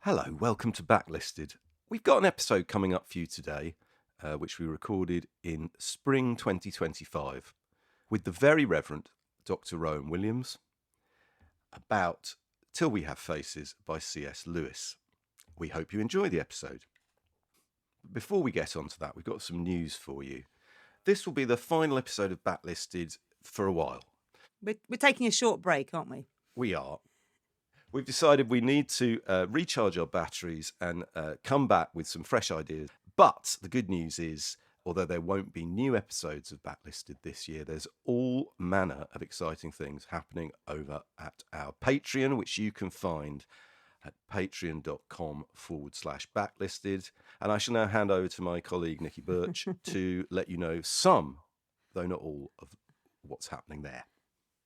Hello, welcome to Backlisted. We've got an episode coming up for you today, which we recorded in spring 2025 with the very Reverend Dr. Rowan Williams about Till We Have Faces by C.S. Lewis. We hope you enjoy the episode. Before we get on to that, we've got some news for you. This will be the final episode of Backlisted for a while. We're taking a short break, aren't we? We are. We've decided we need to recharge our batteries and come back with some fresh ideas. But the good news is, although there won't be new episodes of Backlisted this year, there's all manner of exciting things happening over at our Patreon, which you can find at patreon.com/backlisted. And I shall now hand over to my colleague, Nikki Birch, to let you know some, though not all, of what's happening there.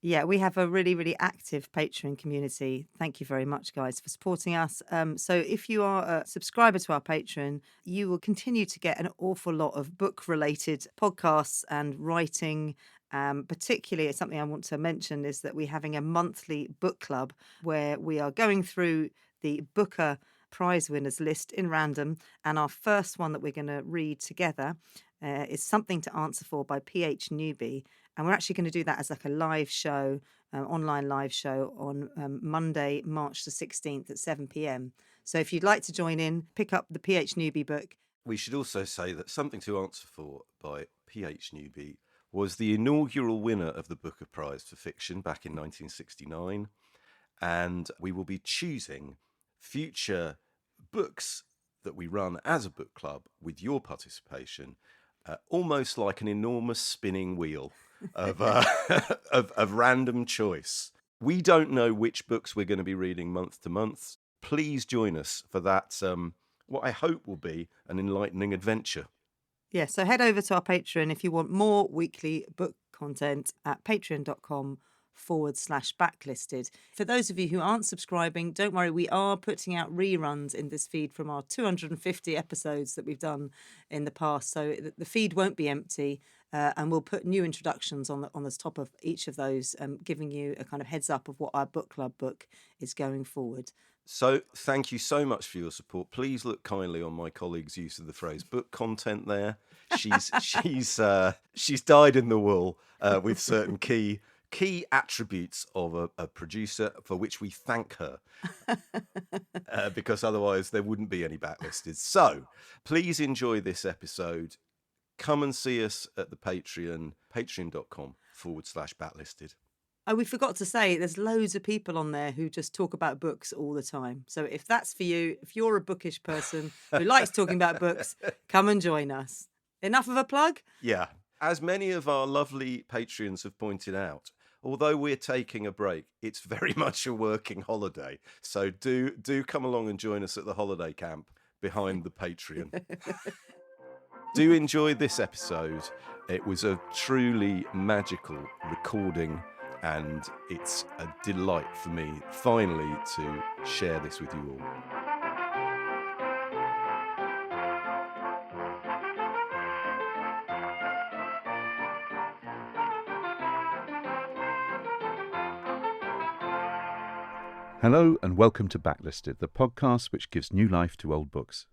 Yeah, we have a really, really active Patreon community. Thank you very much, guys, for supporting us. So if you are a subscriber to our Patreon, you will continue to get an awful lot of book-related podcasts and writing. Particularly, something I want to mention is that we're having a monthly book club where we are going through the Booker prize winners list in random. And our first one that we're going to read together is Something to Answer For by P.H. Newby. And we're actually going to do that as like a live show, online live show on Monday, March the 16th at 7 p.m. So if you'd like to join in, pick up the P.H. Newby book. We should also say that Something to Answer For by P.H. Newby was the inaugural winner of the Booker Prize for Fiction back in 1969. And we will be choosing future books that we run as a book club with your participation, almost like an enormous spinning wheel of random choice. We don't know which books we're going to be reading month to month. Please join us for that, what I hope will be an enlightening adventure. Yeah, so head over to our Patreon if you want more weekly book content at patreon.com/backlisted. For those of you who aren't subscribing, don't worry, we are putting out reruns in this feed from our 250 episodes that we've done in the past. So the feed won't be empty, and we'll put new introductions on the top of each of those, giving you a kind of heads up of what our book club book is going forward. So thank you so much for your support. Please look kindly on my colleague's use of the phrase book content there. She's dyed in the wool with certain key attributes of a producer, for which we thank her, because otherwise there wouldn't be any Backlisted. So please enjoy this episode. Come and see us at the Patreon, patreon.com/backlisted. Oh, we forgot to say, there's loads of people on there who just talk about books all the time. So if that's for you, if you're a bookish person who likes talking about books, come and join us. Enough of a plug? Yeah. As many of our lovely Patreons have pointed out, although we're taking a break, it's very much a working holiday. So do come along and join us at the holiday camp behind the Patreon. Do enjoy this episode. It was a truly magical recording, and it's a delight for me finally to share this with you all. Hello and welcome to Backlisted, the podcast which gives new life to old books.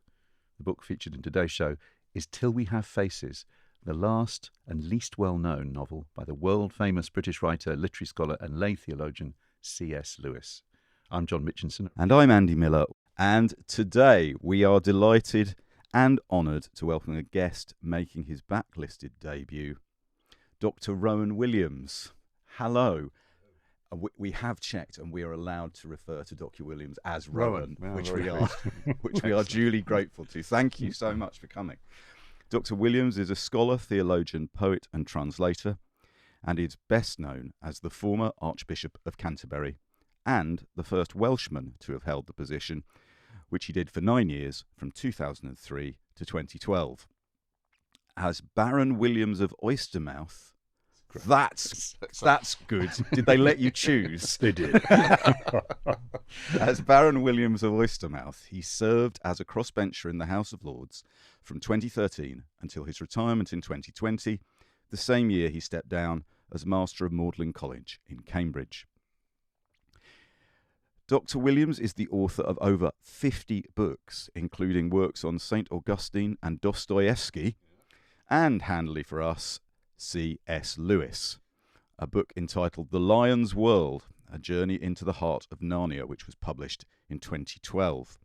The book featured in today's show is Till We Have Faces, the last and least well-known novel by the world-famous British writer, literary scholar and lay theologian C.S. Lewis. I'm John Mitchinson. And I'm Andy Miller. And today we are delighted and honoured to welcome a guest making his Backlisted debut, Dr. Rowan Williams. Hello. We have checked, and we are allowed to refer to Dr. Williams as Rowan, which we are duly grateful to. Thank you so much for coming. Dr. Williams is a scholar, theologian, poet and translator, and is best known as the former Archbishop of Canterbury and the first Welshman to have held the position, which he did for 9 years from 2003 to 2012. As Baron Williams of Oystermouth, that's good. Did they let you choose? They did. As Baron Williams of Oystermouth, he served as a crossbencher in the House of Lords from 2013 until his retirement in 2020, the same year he stepped down as Master of Magdalen College in Cambridge. Dr. Williams is the author of over 50 books, including works on St. Augustine and Dostoevsky, and, handily for us, C.S. Lewis, a book entitled The Lion's World, A Journey into the Heart of Narnia, which was published in 2012.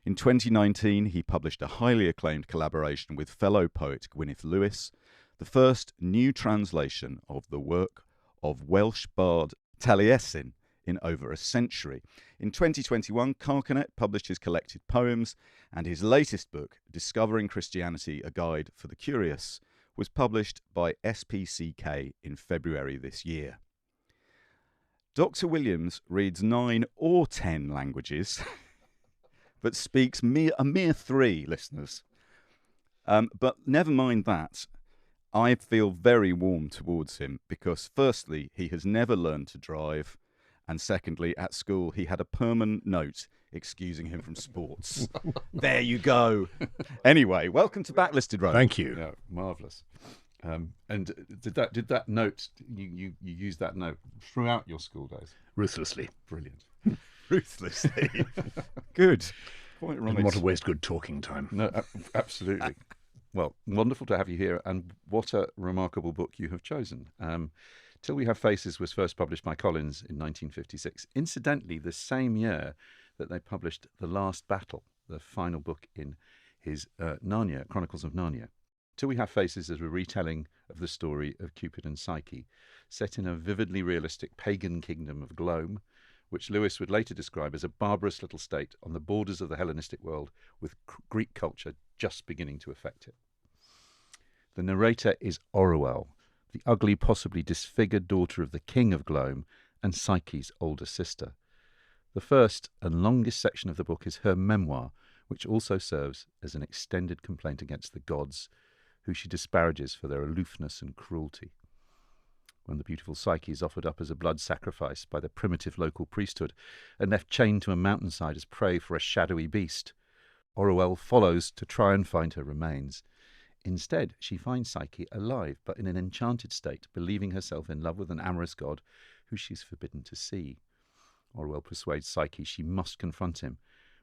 In 2019, he published a highly acclaimed collaboration with fellow poet Gwyneth Lewis, the first new translation of the work of Welsh bard Taliesin in over a century. In 2021, Carcanet published his collected poems, and his latest book, Discovering Christianity, A Guide for the Curious, was published by SPCK in February this year. Dr. Williams reads 9 or 10 languages, but speaks a mere 3, listeners. But never mind that. I feel very warm towards him because, firstly, he has never learned to drive, and secondly, at school, he had a permanent note excusing him from sports. There you go. Anyway, welcome to Backlisted, Rowan. Thank you. Yeah, marvellous. And did that note, you used that note throughout your school days? Ruthlessly. Brilliant. Ruthlessly. Good. Quite right. Didn't want to waste good talking time. No, absolutely. Well, wonderful to have you here, and what a remarkable book you have chosen. Till We Have Faces was first published by Collins in 1956. Incidentally, the same year that they published The Last Battle, the final book in his Narnia, Chronicles of Narnia. Till We Have Faces is a retelling of the story of Cupid and Psyche, set in a vividly realistic pagan kingdom of Glome, which Lewis would later describe as a barbarous little state on the borders of the Hellenistic world, with Greek culture just beginning to affect it. The narrator is Orual, the ugly, possibly disfigured daughter of the king of Glome and Psyche's older sister. The first and longest section of the book is her memoir, which also serves as an extended complaint against the gods, who she disparages for their aloofness and cruelty. When the beautiful Psyche is offered up as a blood sacrifice by the primitive local priesthood and left chained to a mountainside as prey for a shadowy beast, Orual follows to try and find her remains. Instead, she finds Psyche alive, but in an enchanted state, believing herself in love with an amorous god who she is forbidden to see. Orual persuades Psyche she must confront him,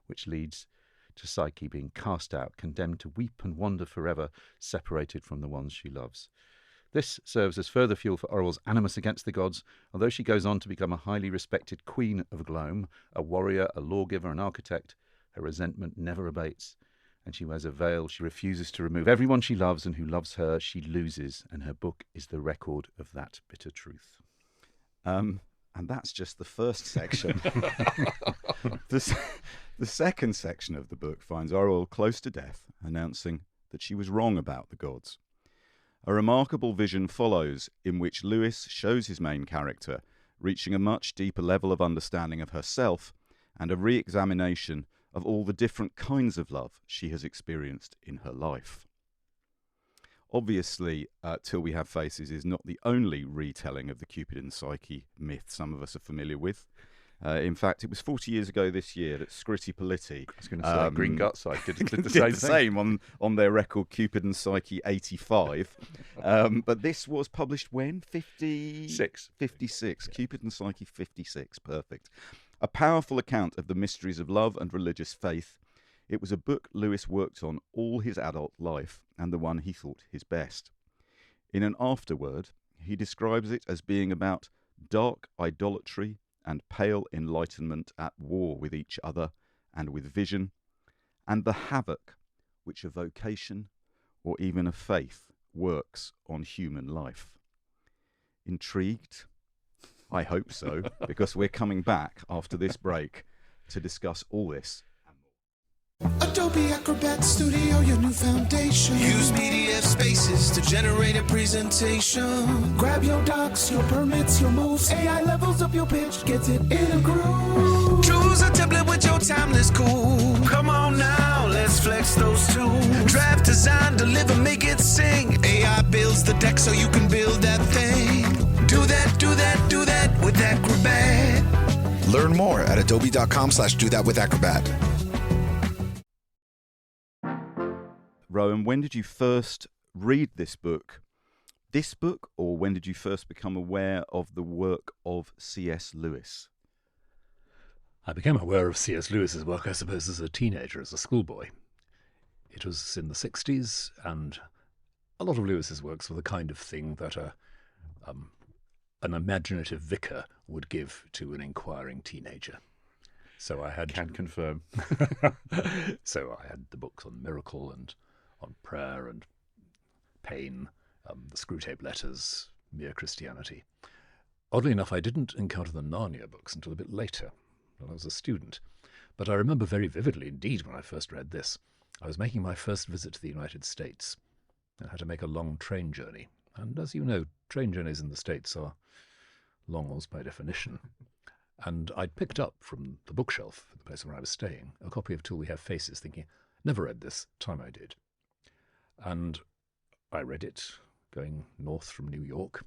which leads to Psyche being cast out, condemned to weep and wander forever, separated from the ones she loves. This serves as further fuel for Orual's animus against the gods, although she goes on to become a highly respected queen of Glome, a warrior, a lawgiver, an architect. Her resentment never abates, and she wears a veil she refuses to remove. Everyone she loves and who loves her, she loses, and her book is the record of that bitter truth. And that's just the first section. The second section of the book finds Orual close to death, announcing that she was wrong about the gods. A remarkable vision follows, in which Lewis shows his main character reaching a much deeper level of understanding of herself and a re-examination of all the different kinds of love she has experienced in her life. Obviously, Till We Have Faces is not the only retelling of the Cupid and Psyche myth some of us are familiar with. In fact, it was 40 years ago this year that Scritti Politti, I was going to say Green Gutside did the did same the thing. same on their record Cupid and Psyche 85. But this was published when? 56. Cupid and Psyche 56. Perfect. A powerful account of the mysteries of love and religious faith. It was a book Lewis worked on all his adult life, and the one he thought his best. In an afterword, he describes it as being about dark idolatry and pale enlightenment at war with each other and with vision, and the havoc which a vocation or even a faith works on human life. Intrigued? I hope so, because we're coming back after this break to discuss all this. Adobe Acrobat Studio, your new foundation. Use PDF spaces to generate a presentation. Grab your docs, your permits, your moves. AI levels up your pitch, gets it in a groove. Choose a template with your timeless cool. Come on now, let's flex those tools. Draft, design, deliver, make it sing. AI builds the deck so you can build that thing. Do that, do that, do that with Acrobat. Learn more at adobe.com/do-that-with-Acrobat. Rowan, when did you first read this book? Or when did you first become aware of the work of C.S. Lewis? I became aware of C.S. Lewis's work, I suppose, as a teenager, as a schoolboy. It was in the 60s, and a lot of Lewis's works were the kind of thing that an imaginative vicar would give to an inquiring teenager. So I had... Can confirm. So I had the books on miracle and on prayer and pain, the Screwtape Letters, Mere Christianity. Oddly enough, I didn't encounter the Narnia books until a bit later, when I was a student. But I remember very vividly indeed when I first read this. I was making my first visit to the United States and had to make a long train journey. And as you know, train journeys in the States are long ones by definition. And I'd picked up from the bookshelf at the place where I was staying a copy of Till We Have Faces, thinking, never read this, time I did. And I read it going north from New York.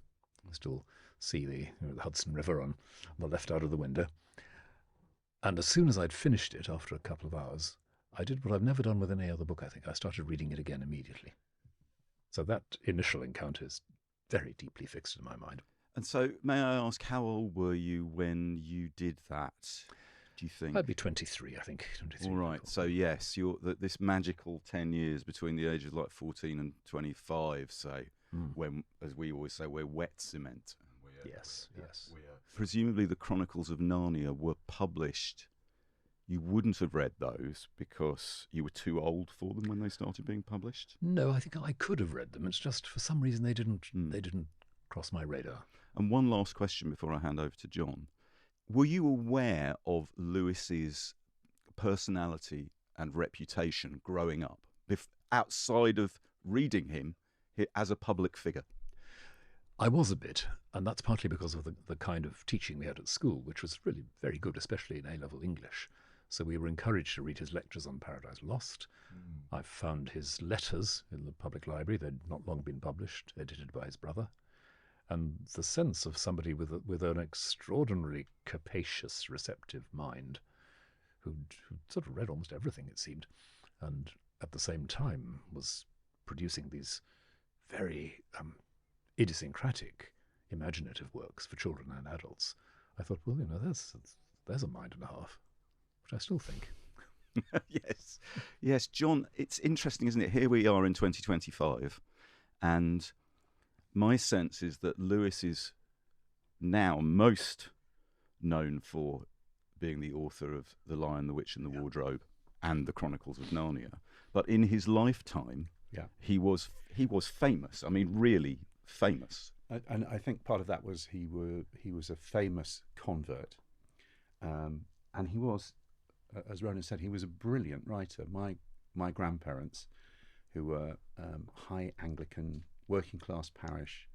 I still see the Hudson River on the left out of the window. And as soon as I'd finished it, after a couple of hours, I did what I've never done with any other book, I think. I started reading it again immediately. So that initial encounter is very deeply fixed in my mind. And so, may I ask, how old were you when you did that, do you think? I'd be 23, I think. 23. All right. So, yes, this magical 10 years between the ages of like 14 and 25, say, when, as we always say, we're wet cement. Yes. Presumably the Chronicles of Narnia were published. You wouldn't have read those because you were too old for them when they started being published? No, I think I could have read them. It's just for some reason they didn't cross my radar. And one last question before I hand over to John. Were you aware of Lewis's personality and reputation growing up, outside of reading him as a public figure? I was a bit, and that's partly because of the kind of teaching we had at school, which was really very good, especially in A-level English. So we were encouraged to read his lectures on Paradise Lost. I found his letters in the public library. They'd not long been published, edited by his brother. And the sense of somebody with an extraordinarily capacious, receptive mind who'd sort of read almost everything, it seemed, and at the same time was producing these very idiosyncratic, imaginative works for children and adults. I thought, well, there's a mind and a half, which I still think. Yes, John, it's interesting, isn't it? Here we are in 2025, and my sense is that Lewis is now most known for being the author of The Lion, the Witch and the Wardrobe and the Chronicles of Narnia. But in his lifetime, he was famous. I mean, really famous. And I think part of that was he was a famous convert, and he was, as Ronan said, he was a brilliant writer. My grandparents, who were high Anglican, working class parish.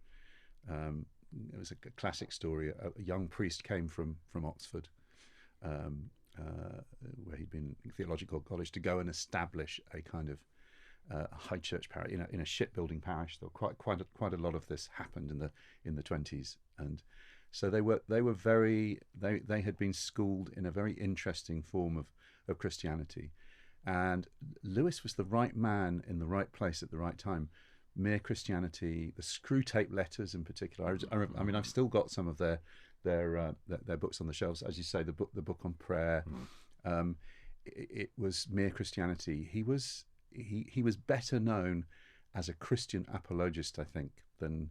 It was a classic story. A young priest came from Oxford, where he'd been in theological college, to go and establish a kind of high church parish in a shipbuilding parish. There were quite a lot of this happened in the 20s, and so they had been schooled in a very interesting form of Christianity, and Lewis was the right man in the right place at the right time. Mere Christianity, the Screwtape Letters in particular. I mean, I've still got some of their books on the shelves. As you say, the book on prayer. It was Mere Christianity. He was better known as a Christian apologist, I think, than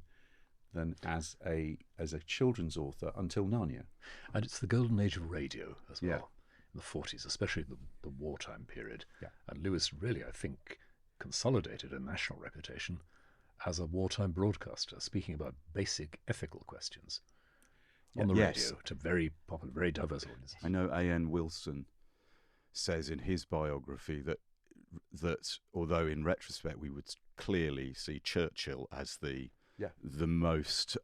as a children's author until Narnia. And it's the golden age of radio as well, in the 40s, especially the wartime period. Yeah. And Lewis really, I think, consolidated a national reputation as a wartime broadcaster, speaking about basic ethical questions on the radio to very popular, very diverse audiences. I know A.N. Wilson says in his biography that although in retrospect we would clearly see Churchill as the most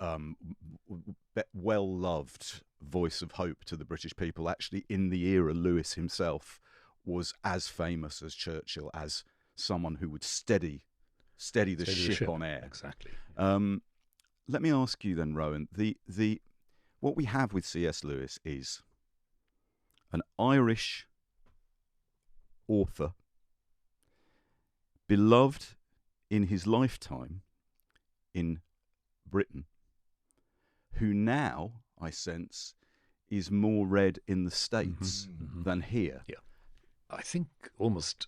well-loved voice of hope to the British people, actually in the era Lewis himself was as famous as Churchill, as someone who would steady the ship on air. Exactly. Let me ask you then, Rowan, what we have with C.S. Lewis is an Irish author, beloved in his lifetime in Britain, who now, I sense, is more read in the States than here. Yeah. I think almost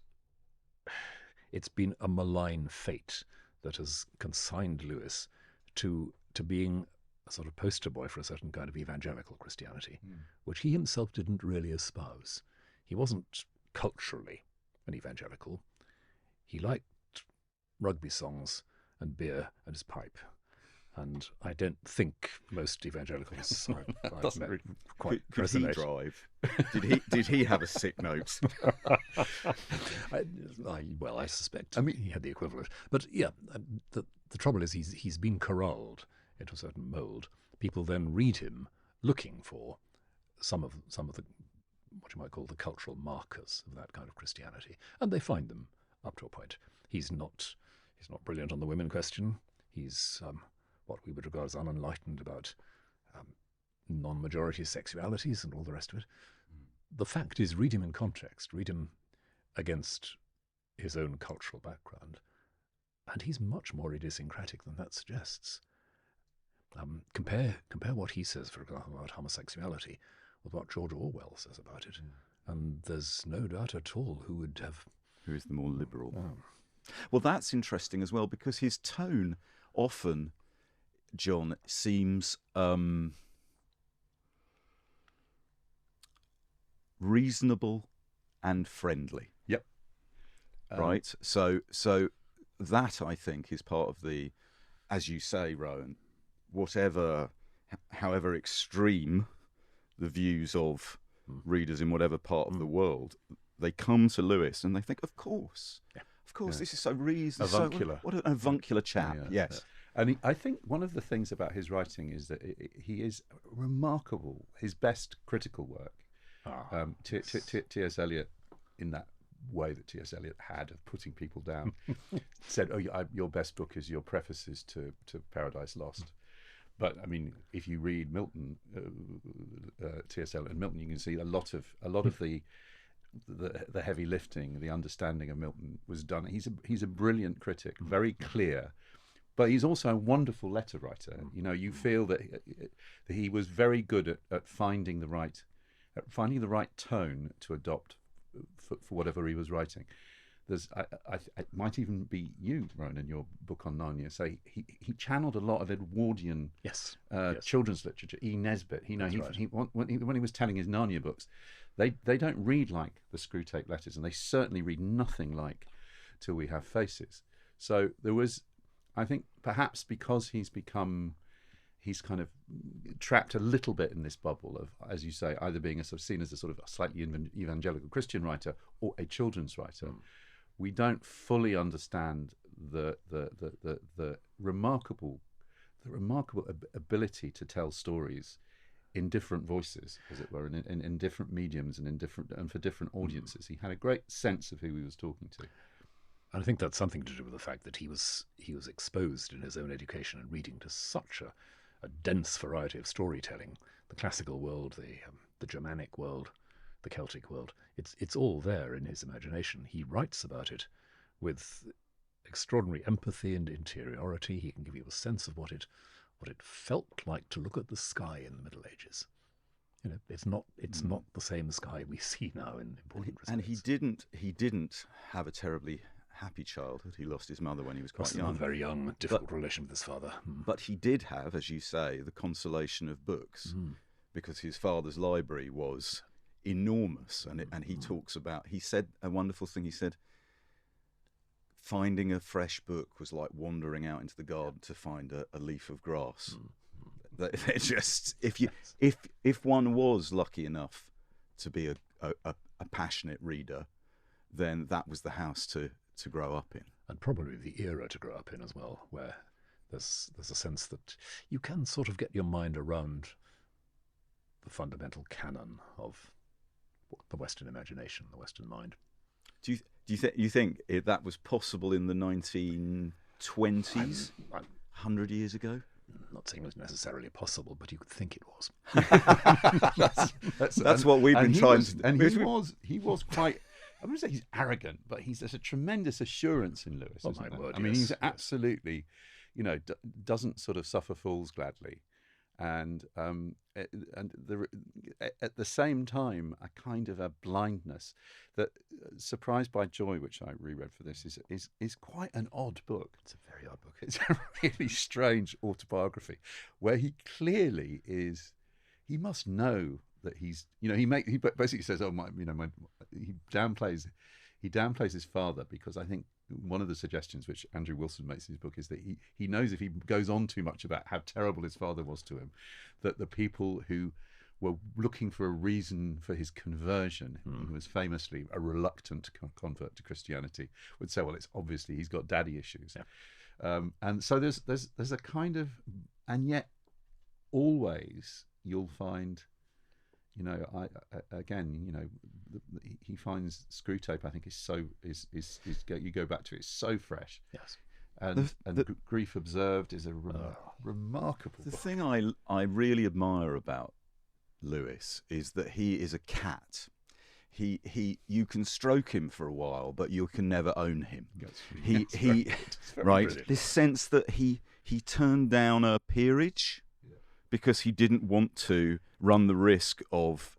it's been a malign fate that has consigned Lewis to being a sort of poster boy for a certain kind of evangelical Christianity, which he himself didn't really espouse. He wasn't culturally an evangelical. He liked rugby songs and beer and his pipe. And I don't think most evangelicals I've met quite could resonate. he drive? Did he have a sick note? Well, I suspect. I mean, he had the equivalent. But yeah, the trouble is he's been corralled into a certain mould. People then read him looking for some of the what you might call the cultural markers of that kind of Christianity, and they find them up to a point. He's not brilliant on the women question. He's what we would regard as unenlightened about non-majority sexualities and all the rest of it. The fact is, read him in context, read him against his own cultural background, and he's much more idiosyncratic than that suggests. Compare what he says, for example, about homosexuality with what George Orwell says about it, and there's no doubt at all who is the more liberal. Well, that's interesting as well, because his tone often, John, seems reasonable and friendly. Yep. Right? So that, I think, is part of the, as you say, Rowan, however extreme the views of readers in whatever part of the world, they come to Lewis and they think, of course, this is so reasonable. Avuncular. What an avuncular chap. Yes. Yeah. And I think one of the things about his writing is that he is remarkable. His best critical work, T.S. Eliot, in that way that T.S. Eliot had of putting people down, said, your best book is your prefaces to Paradise Lost. But I mean, if you read Milton, T.S. Eliot and Milton, you can see a lot of the heavy lifting, the understanding of Milton was done. He's a brilliant critic, very clear, but he's also a wonderful letter writer. You know, you feel that he was very good at finding the right tone to adopt for whatever he was writing. It might even be you, Rowan, in your book on Narnia. So he channeled a lot of Edwardian children's literature. E. Nesbit. When he was telling his Narnia books, they don't read like the Screwtape Letters, and they certainly read nothing like Till We Have Faces. So there was, I think, perhaps because he's kind of trapped a little bit in this bubble of, as you say, either being seen as a sort of a slightly evangelical Christian writer or a children's writer. We don't fully understand the remarkable ability to tell stories in different voices, as it were, in different mediums and for different audiences. He had a great sense of who he was talking to. And I think that's something to do with the fact that he was exposed in his own education and reading to such a dense variety of storytelling. The classical world, the Germanic world, the Celtic world. It's all there in his imagination. He writes about it with extraordinary empathy and interiority. He can give you a sense of what it felt like to look at the sky in the Middle Ages. You know, it's not the same sky we see now in important respects. And he didn't have a terribly happy childhood. He lost his mother when he was quite young. Very young, difficult relation with his father. But he did have, as you say, the consolation of books, because his father's library was enormous, and he talks about. He said a wonderful thing. He said, finding a fresh book was like wandering out into the garden to find a leaf of grass. They're just if one was lucky enough to be a passionate reader, then that was the house to grow up in, and probably the era to grow up in as well, where there's a sense that you can sort of get your mind around the fundamental canon of the Western imagination, the Western mind. Do you think that was possible in the 1920s, 100 years ago? I'm not saying it was necessarily possible, but you could think it was. That's what we've been trying to do. And he was quite, I wouldn't say he's arrogant, but there's a tremendous assurance in Lewis. Oh, my word, I mean, he's absolutely, doesn't sort of suffer fools gladly. and at the same time a kind of a blindness that Surprised by Joy, which I reread for this, is quite an odd book. It's a very odd book. It's a really strange autobiography where he clearly is. He must know that he basically says, "Oh my," he downplays his father, because I think one of the suggestions which Andrew Wilson makes in his book is that he knows if he goes on too much about how terrible his father was to him, that the people who were looking for a reason for his conversion, he was famously a reluctant convert to Christianity, would say, well, it's obviously he's got daddy issues. Yeah. And so there's a kind of, and yet always you'll find, he finds Screwtape, I think, is you go back to it, it's so fresh. Yes. And Grief Observed is a remarkable The book. thing I really admire about Lewis is that he is a cat. You can stroke him for a while, but you can never own him. Right. Brilliant. This sense that he turned down a peerage because he didn't want to run the risk of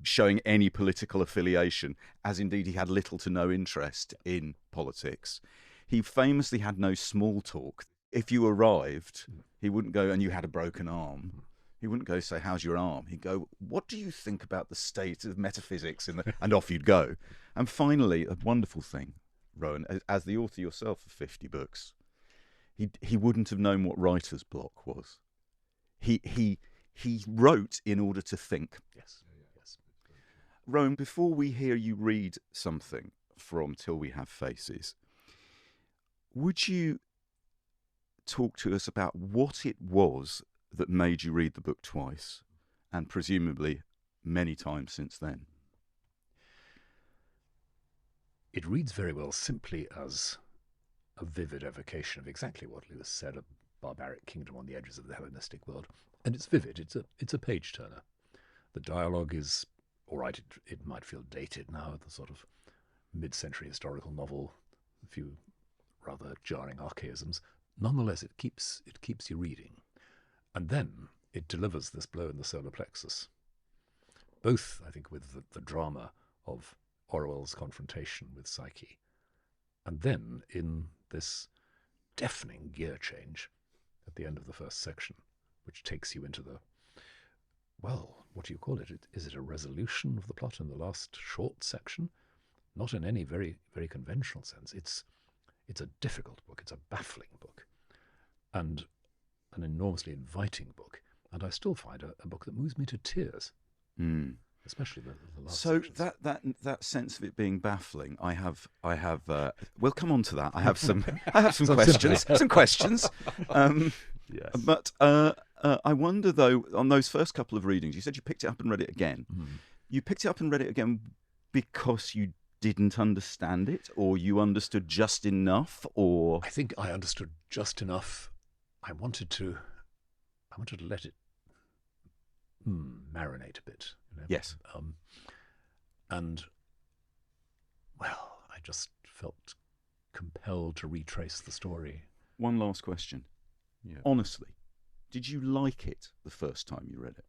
showing any political affiliation, as indeed he had little to no interest in politics. He famously had no small talk. If you arrived, he wouldn't go, and you had a broken arm, he wouldn't go say, "How's your arm?" He'd go, "What do you think about the state of metaphysics?" And off you'd go. And finally, a wonderful thing, Rowan, as the author yourself of 50 books, he wouldn't have known what writer's block was. He wrote in order to think. Yes. Yes. Rowan, before we hear you read something from Till We Have Faces, would you talk to us about what it was that made you read the book twice, and presumably many times since then? It reads very well simply as a vivid evocation of exactly what Lewis said, a barbaric kingdom on the edges of the Hellenistic world. And it's vivid, it's a page-turner. The dialogue is, all right, it might feel dated now, the sort of mid-century historical novel, a few rather jarring archaisms. Nonetheless, it keeps you reading. And then it delivers this blow in the solar plexus, both, I think, with the drama of Orwell's confrontation with Psyche, and then in this deafening gear change at the end of the first section, which takes you into the, well, what do you call it? Is it a resolution of the plot in the last short section? Not in any very, very conventional sense. It's a difficult book. It's a baffling book, and an enormously inviting book. And I still find a book that moves me to tears, especially the last. So sections. that sense of it being baffling, I have. We'll come on to that. I have some questions. Yes. But I wonder, though, on those first couple of readings, you said you picked it up and read it again. You picked it up and read it again because you didn't understand it, or you understood just enough, or I think I understood just enough. I wanted to let it marinate a bit. Yes. And, well, I just felt compelled to retrace the story. One last question. Yeah. Honestly, did you like it the first time you read it?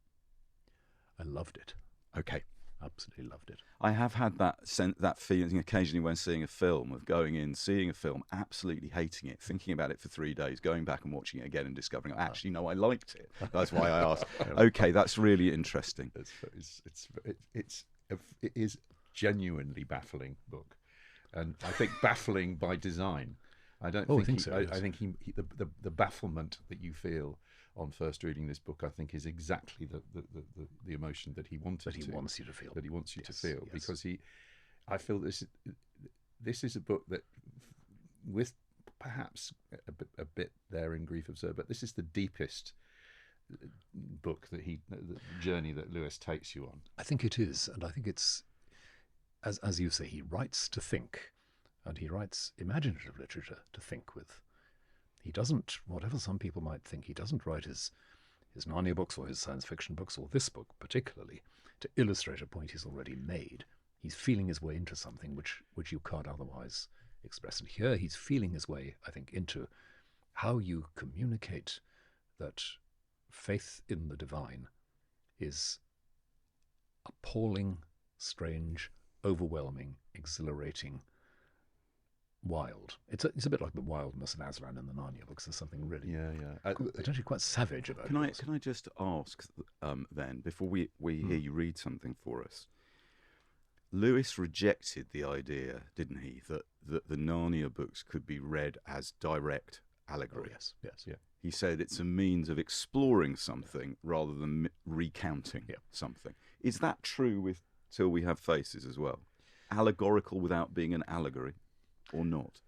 I loved it. Okay. Absolutely loved it. I have had that feeling occasionally when seeing a film, of going in, seeing a film, absolutely hating it, thinking about it for 3 days, going back and watching it again and discovering, actually, no, I liked it. That's why I asked. Okay, that's really interesting. It is genuinely baffling book, and I think baffling by design. I think so. I think the bafflement that you feel on first reading this book, I think, is exactly the emotion that he wanted. That he wants you to feel. That he wants you to feel, yes. Because I feel this is a book that, with perhaps a bit there in Grief Observed, but this is the deepest book the journey that Lewis takes you on. I think it is, and I think it's, as you say, he writes to think, and he writes imaginative literature to think with. He doesn't, whatever some people might think, he doesn't write his Narnia books or his science fiction books, or this book particularly, to illustrate a point he's already made. He's feeling his way into something which you can't otherwise express. And here he's feeling his way, I think, into how you communicate that faith in the divine is appalling, strange, overwhelming, exhilarating, wild. It's a bit like the wildness of Aslan in the Narnia books. There's something really potentially quite savage about it. Can I just ask then, before we hear you read something for us? Lewis rejected the idea, didn't he, that the Narnia books could be read as direct allegory. Oh, yes. Yeah. He said it's a means of exploring something rather than recounting something. Is that true with Till We Have Faces as well? Allegorical without being an allegory, or not?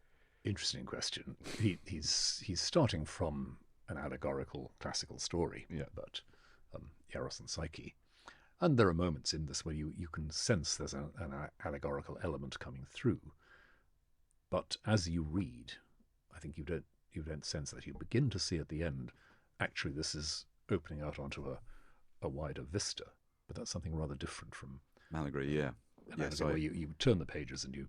Interesting question. He's starting from an allegorical classical story about Eros and Psyche. And there are moments in this where you can sense there's an allegorical element coming through. But as you read, I think you don't sense that. You begin to see at the end, actually this is opening out onto a wider vista. But that's something rather different from Allegory, yeah. Yes, where you turn the pages and you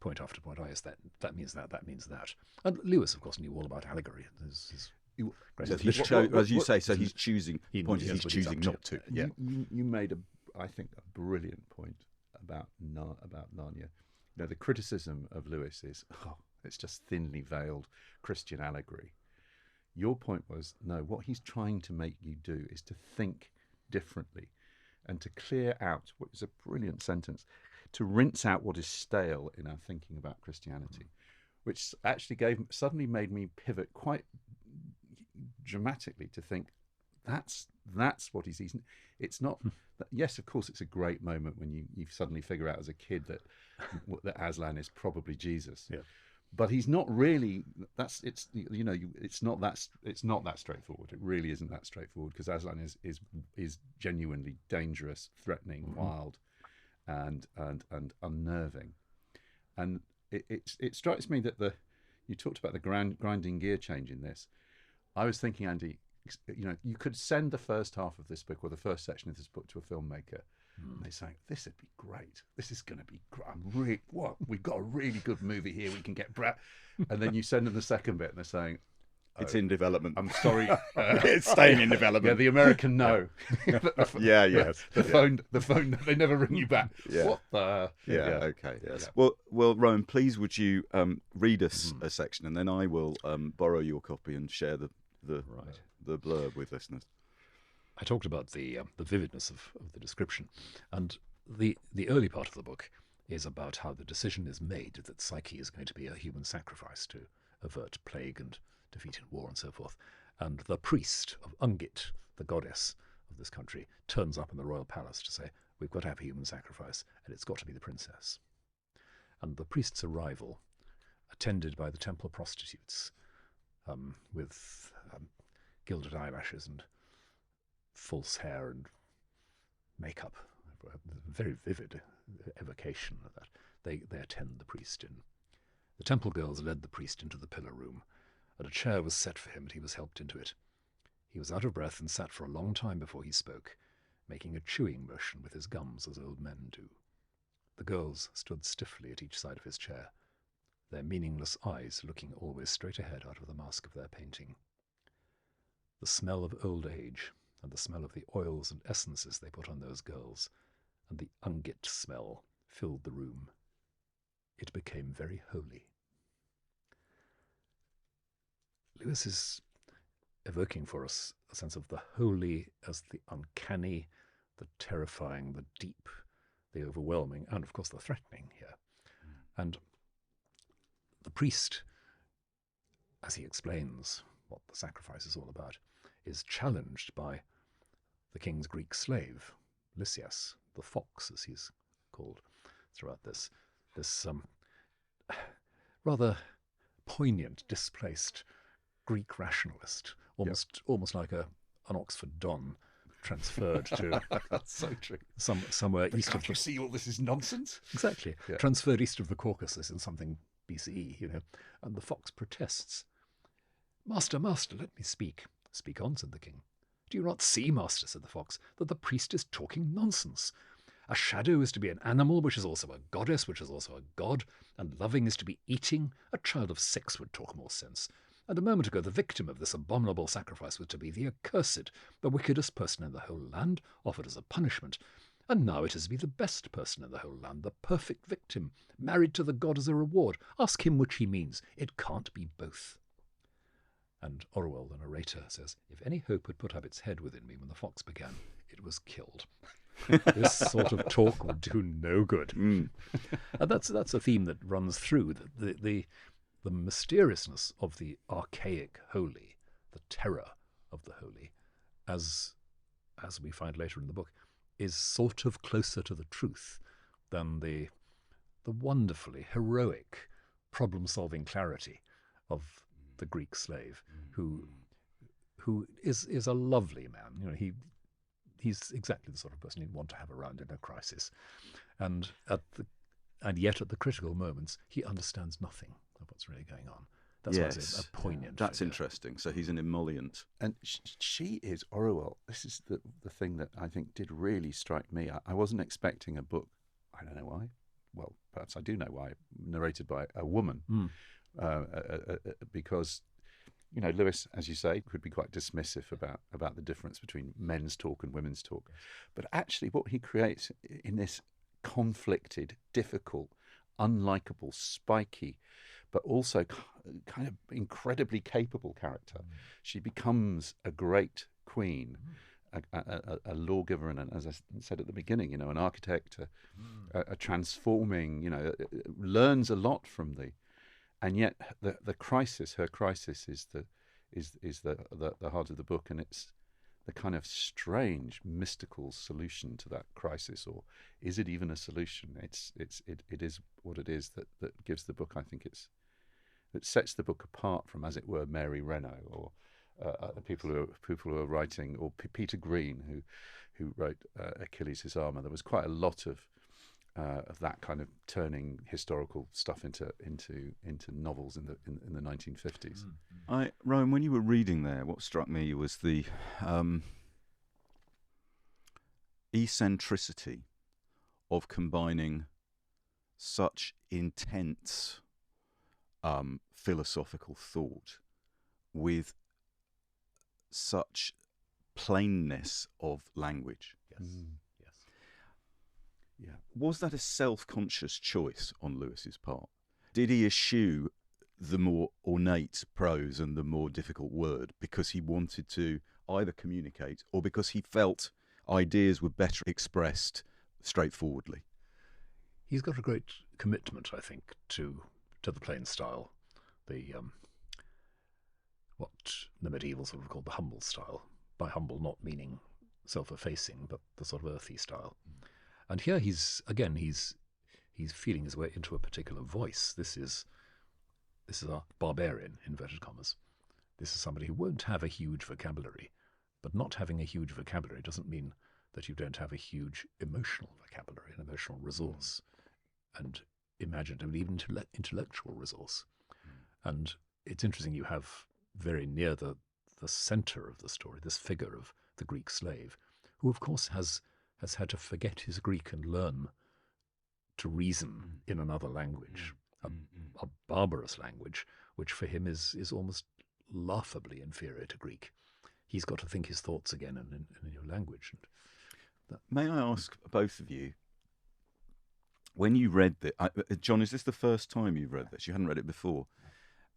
point after point, yes, that means that means that. And Lewis, of course, knew all about allegory. As you say, so he's choosing he's choosing not to. Yeah. You made I think a brilliant point about Narnia. The criticism of Lewis is, it's just thinly veiled Christian allegory. Your point was, no, what he's trying to make you do is to think differently and to clear out, what is a brilliant sentence, to rinse out what is stale in our thinking about Christianity, which actually suddenly made me pivot quite dramatically to think that's what he's eating. It's not. Yes, of course, it's a great moment when you suddenly figure out as a kid that Aslan is probably Jesus. Yeah. But he's not really. It's not that straightforward. It really isn't that straightforward, because Aslan is genuinely dangerous, threatening, wild, and unnerving. And it strikes me that you talked about the grinding gear change in this. I was thinking, Andy, you could send the first half of this book or the first section of this book to a filmmaker, and they say, this would be great. This is going to be great. We've got a really good movie here. We can get and then you send them the second bit, and they're saying, it's in development. I'm sorry, it's staying in development. Yeah, the American no. The phone. They never ring you back. Yeah. What the? Okay. Yes. Well, Rowan, please would you read us a section, and then I will borrow your copy and share the blurb with listeners. I talked about the vividness of the description, and the early part of the book is about how the decision is made that Psyche is going to be a human sacrifice to avert plague and defeat in war and so forth. And the priest of Ungit, the goddess of this country, turns up in the royal palace to say, we've got to have a human sacrifice, and it's got to be the princess. And the priest's arrival, attended by the temple prostitutes, with gilded eyelashes and false hair and makeup, very vivid evocation of that. They attend the priest in. The temple girls led the priest into the pillar room, and a chair was set for him, and he was helped into it. He was out of breath and sat for a long time before he spoke, making a chewing motion with his gums as old men do. The girls stood stiffly at each side of his chair, their meaningless eyes looking always straight ahead out of the mask of their painting. The smell of old age, and the smell of the oils and essences they put on those girls, and the Ungit smell filled the room. It became very holy. Lewis is evoking for us a sense of the holy as the uncanny, the terrifying, the deep, the overwhelming, and of course the threatening here. And the priest, as he explains what the sacrifice is all about, is challenged by the king's Greek slave, Lysias, the fox, as he's called throughout this rather poignant, displaced Greek rationalist, almost like an Oxford Don transferred to That's so true. somewhere east of you see all this is nonsense? Exactly. Yeah. Transferred east of the Caucasus in something BCE, and the fox protests. Master, let me speak. Speak on, said the king. Do you not see, master, said the fox, that the priest is talking nonsense? A shadow is to be an animal, which is also a goddess, which is also a god, and loving is to be eating. A child of 6 would talk more sense. And a moment ago the victim of this abominable sacrifice was to be the accursed, the wickedest person in the whole land, offered as a punishment. And now it is to be the best person in the whole land, the perfect victim, married to the god as a reward. Ask him which he means. It can't be both. And Orwell, the narrator, says, if any hope had put up its head within me when the fox began, it was killed. This sort of talk would do no good. And that's a theme that runs through the mysteriousness of the archaic holy, the terror of the holy, as we find later in the book, is sort of closer to the truth than the wonderfully heroic problem-solving clarity of the Greek slave, who is a lovely man. You know, he's exactly the sort of person you'd want to have around in a crisis, and yet at the critical moments he understands nothing of what's really going on. That's why it's a poignant. That's figure. interesting. So he's an emollient. And she is Orwell. This is the thing that I think did really strike me. I wasn't expecting a book, I don't know why, well, perhaps I do know why, narrated by a woman, because, you know, Lewis, as you say, could be quite dismissive about the difference between men's talk and women's talk. But actually what he creates in this conflicted, difficult, unlikable, spiky, but also kind of incredibly capable character. She becomes a great queen, a lawgiver, and as I said at the beginning, you know, an architect, a transforming, you know, learns a lot from and yet the crisis, her crisis, is the heart of the book, and it's the kind of strange mystical solution to that crisis, or is it even a solution? It is what it is that gives the book, I think, that sets the book apart from, as it were, Mary Renault or people who are writing, or Peter Green who wrote Achilles' His Armour. There was quite a lot of that kind of turning historical stuff into novels in the 1950s. Rowan, when you were reading there, what struck me was the eccentricity of combining such intense philosophical thought with such plainness of language. Yes. Yeah. Was that a self-conscious choice on Lewis's part? Did he eschew the more ornate prose and the more difficult word because he wanted to either communicate or because he felt ideas were better expressed straightforwardly? He's got a great commitment, I think, to the plain style, what the medievals would have called the humble style. By humble, not meaning self-effacing, but the sort of earthy style. And here he's feeling his way into a particular voice. This is a barbarian, inverted commas. This is somebody who won't have a huge vocabulary, but not having a huge vocabulary doesn't mean that you don't have a huge emotional vocabulary, an emotional resource, and imaginative, even intellectual resource. And it's interesting, you have very near the center of the story this figure of the Greek slave, who of course has had to forget his Greek and learn to reason in another language, a barbarous language, which for him is almost laughably inferior to Greek. He's got to think his thoughts again in a new language. May I ask both of you, when you read this, John, is this the first time you've read this? You hadn't read it before.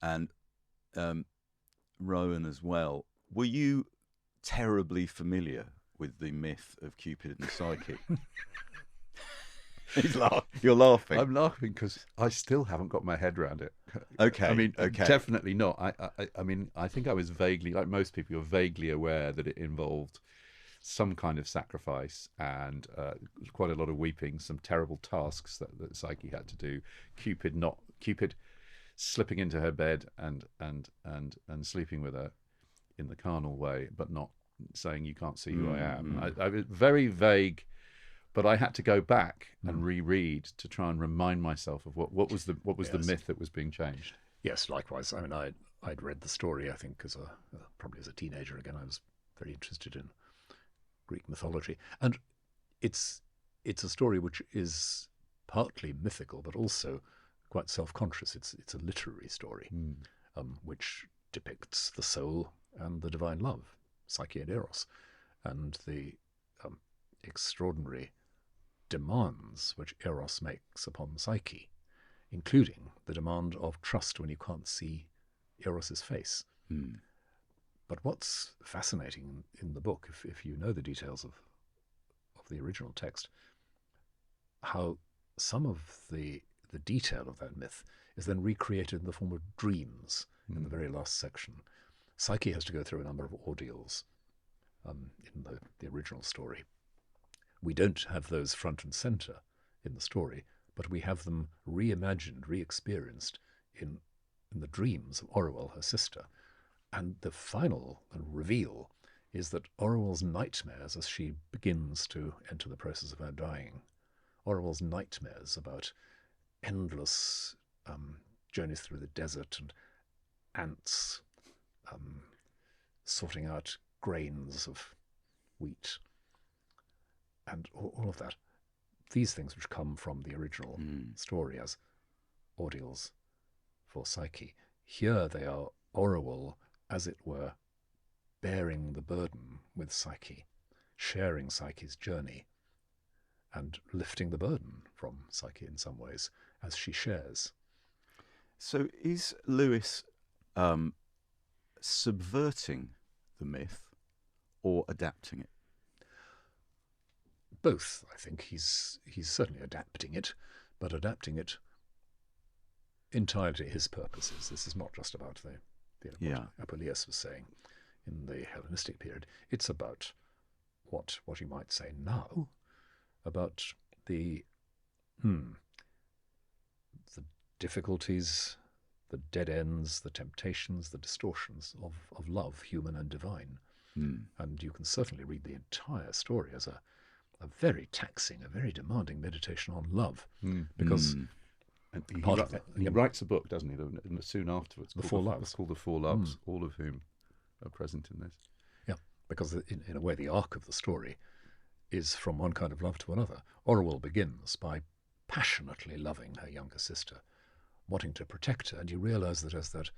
And Rowan as well. Were you terribly familiar with the myth of Cupid and Psyche? You're laughing. I'm laughing because I still haven't got my head around it. Okay. I mean, okay. Definitely not. I mean, I think I was vaguely, like most people, you're vaguely aware that it involved some kind of sacrifice and quite a lot of weeping, some terrible tasks that Psyche had to do. Cupid slipping into her bed and sleeping with her in the carnal way, but not saying you can't see who I am. I was very vague, but I had to go back and reread to try and remind myself of what was the myth that was being changed. Yes, likewise. I mean, I'd read the story, I think, probably as a teenager. Again, I was very interested in Greek mythology, and it's a story which is partly mythical, but also quite self-conscious. It's a literary story, which depicts the soul and the divine love, Psyche and Eros, and the extraordinary demands which Eros makes upon Psyche, including the demand of trust when you can't see Eros's face. But what's fascinating in the book, if you know the details of the original text, how some of the detail of that myth is then recreated in the form of dreams in the very last section. Psyche has to go through a number of ordeals in the original story. We don't have those front and centre in the story, but we have them reimagined, re-experienced in the dreams of Orual, her sister. And the final reveal is that Orual's nightmares, as she begins to enter the process of her dying, Orual's nightmares about endless journeys through the desert and ants sorting out grains of wheat and all of that. These things which come from the original story as ordeals for Psyche. Here they are Orual, as it were, bearing the burden with Psyche, sharing Psyche's journey, and lifting the burden from Psyche in some ways as she shares. So is Lewis subverting the myth or adapting it? Both, I think. He's certainly adapting it, but adapting it entirely to his purposes. This is not just about what Apuleius was saying in the Hellenistic period. It's about what you might say now, about the difficulties, the dead ends, the temptations, the distortions of love, human and divine. And you can certainly read the entire story as a very taxing, a very demanding meditation on love, because and he writes a book, doesn't he? And soon afterwards, The Four Loves. It's called The Four Loves, all of whom are present in this. Yeah, because in a way the arc of the story is from one kind of love to another. Orual begins by passionately loving her younger sister, wanting to protect her, and you realise that as that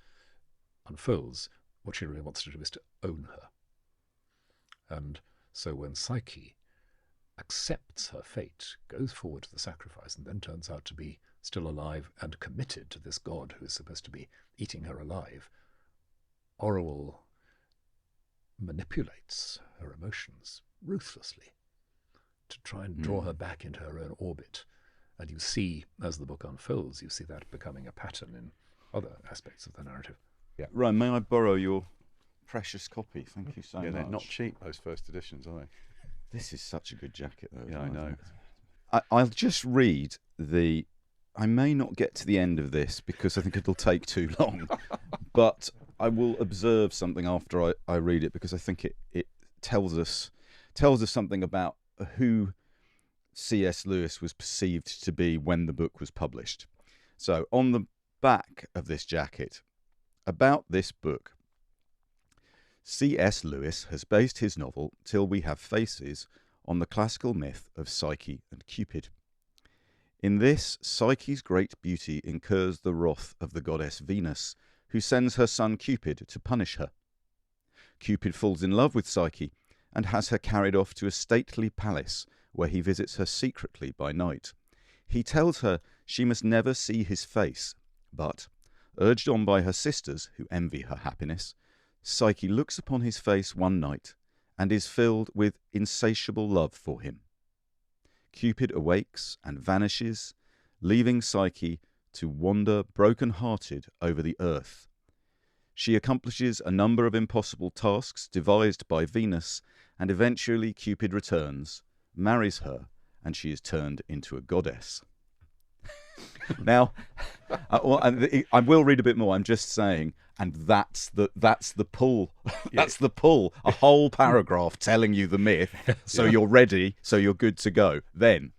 unfolds, what she really wants to do is to own her. And so when Psyche accepts her fate, goes forward to the sacrifice, and then turns out to be still alive and committed to this god who is supposed to be eating her alive, Orual manipulates her emotions ruthlessly to try and draw her back into her own orbit. And you see, as the book unfolds, you see that becoming a pattern in other aspects of the narrative. Yeah. Ryan, may I borrow your precious copy? Thank you so much. They're not cheap, those first editions, are they? This is such a good jacket, though. Yeah, I know. I'll just read I may not get to the end of this because I think it'll take too long, but I will observe something after I read it, because I think it tells us something about who C.S. Lewis was perceived to be when the book was published. So on the back of this jacket, about this book, C.S. Lewis has based his novel Till We Have Faces on the classical myth of Psyche and Cupid. In this, Psyche's great beauty incurs the wrath of the goddess Venus, who sends her son Cupid to punish her. Cupid falls in love with Psyche and has her carried off to a stately palace where he visits her secretly by night. He tells her she must never see his face, but, urged on by her sisters, who envy her happiness, Psyche looks upon his face one night and is filled with insatiable love for him. Cupid awakes and vanishes, leaving Psyche to wander broken-hearted over the earth. She accomplishes a number of impossible tasks devised by Venus, and eventually Cupid returns, marries her, and she is turned into a goddess. Now, I will read a bit more. I'm just saying, and that's the pull. That's the pull. A whole paragraph telling you the myth, so you're ready, so you're good to go. Then,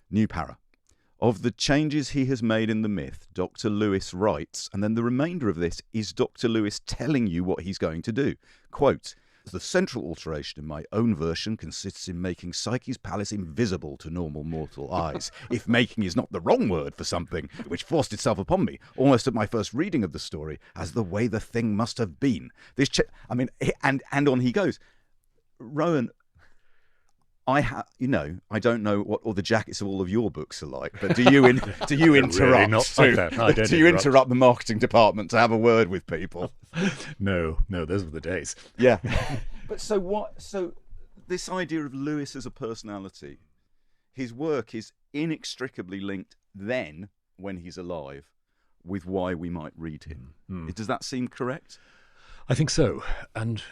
new para. Of the changes he has made in the myth, Dr. Lewis writes, and then the remainder of this is Dr. Lewis telling you what he's going to do. Quote, The central alteration in my own version consists in making Psyche's palace invisible to normal mortal eyes, if making is not the wrong word for something, which forced itself upon me, almost at my first reading of the story, as the way the thing must have been. And on he goes. Rowan, I don't know what all the jackets of all of your books are like, but do you interrupt? Really not like that. No, I don't do you interrupt the marketing department to have a word with people? No, those were the days. Yeah. But so this idea of Lewis as a personality, his work is inextricably linked then, when he's alive, with why we might read him. Does that seem correct? I think so. And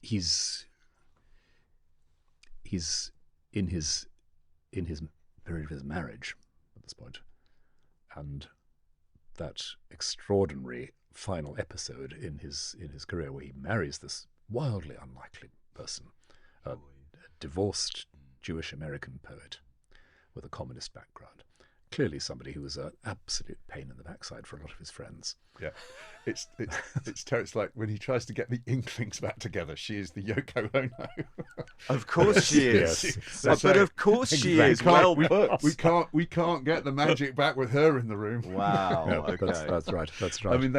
he's in his period of his marriage at this point, and that extraordinary final episode in his career where he marries this wildly unlikely person, a divorced Jewish American poet with a communist background. Clearly somebody who was an absolute pain in the backside for a lot of his friends. Yeah, it's like when he tries to get the Inklings back together, she is the Yoko Ono. Of course she is. Yes. But of course she is. Well put. We can't get the magic back with her in the room. Wow. No, Okay. that's right. I mean,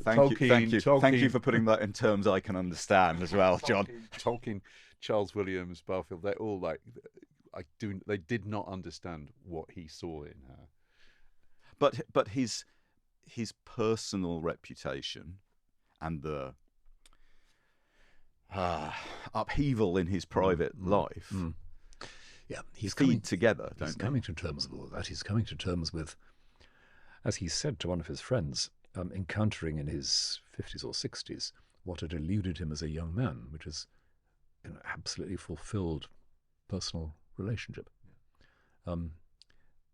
Thank you for putting that in terms I can understand as well, John. Tolkien, Charles Williams, Barfield, they all they did not understand what he saw in her. But his personal reputation and the upheaval in his private life, yeah, he's feed together. He's coming to terms with all that. He's coming to terms with, as he said to one of his friends, encountering in his 50s or 60s what had eluded him as a young man, which is an absolutely fulfilled personal relationship.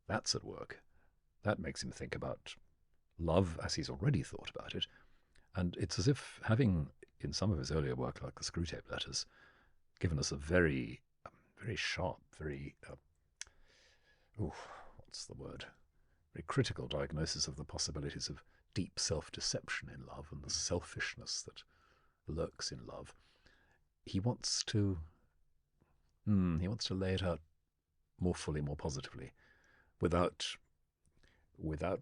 That's at work. That makes him think about love as he's already thought about it. And it's as if having, in some of his earlier work, like the Screwtape Letters, given us a very, very sharp, very, what's the word? Very critical diagnosis of the possibilities of deep self-deception in love and the selfishness that lurks in love. He wants to lay it out more fully, more positively, without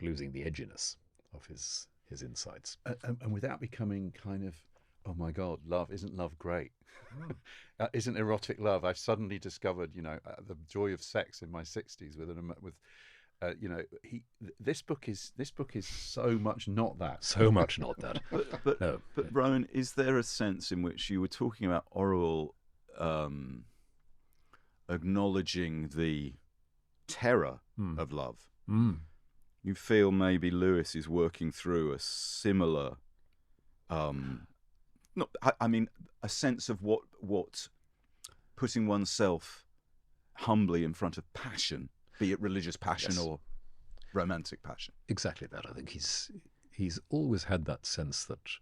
losing the edginess of his insights. And without becoming kind of, oh my God, isn't love great? Isn't erotic love? I've suddenly discovered, the joy of sex in my 60s this book is so much not that. So much not that. But Rowan, is there a sense in which you were talking about Orwell acknowledging the terror of love? You feel maybe Lewis is working through a similar, a sense of what putting oneself humbly in front of passion, be it religious passion or romantic passion. Exactly that. I think he's always had that sense that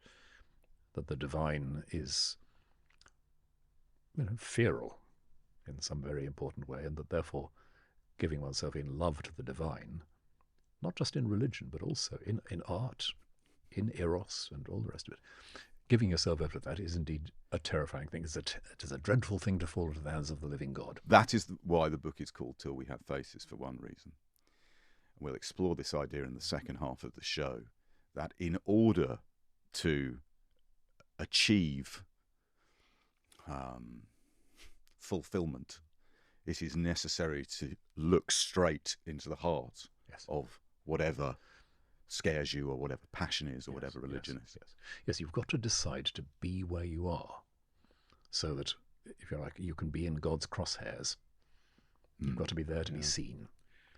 the divine is, feral in some very important way, and that therefore giving oneself in love to the divine, not just in religion, but also in art, in eros and all the rest of it, giving yourself over to that is indeed a terrifying thing. It is a dreadful thing to fall into the hands of the living God. That is why the book is called Till We Have Faces, for one reason. We'll explore this idea in the second half of the show, that in order to achieve fulfillment, it is necessary to look straight into the heart of whatever scares you, or whatever passion is, or whatever religion is. Yes, you've got to decide to be where you are, so that, if you like, you can be in God's crosshairs. You've got to be there to be seen.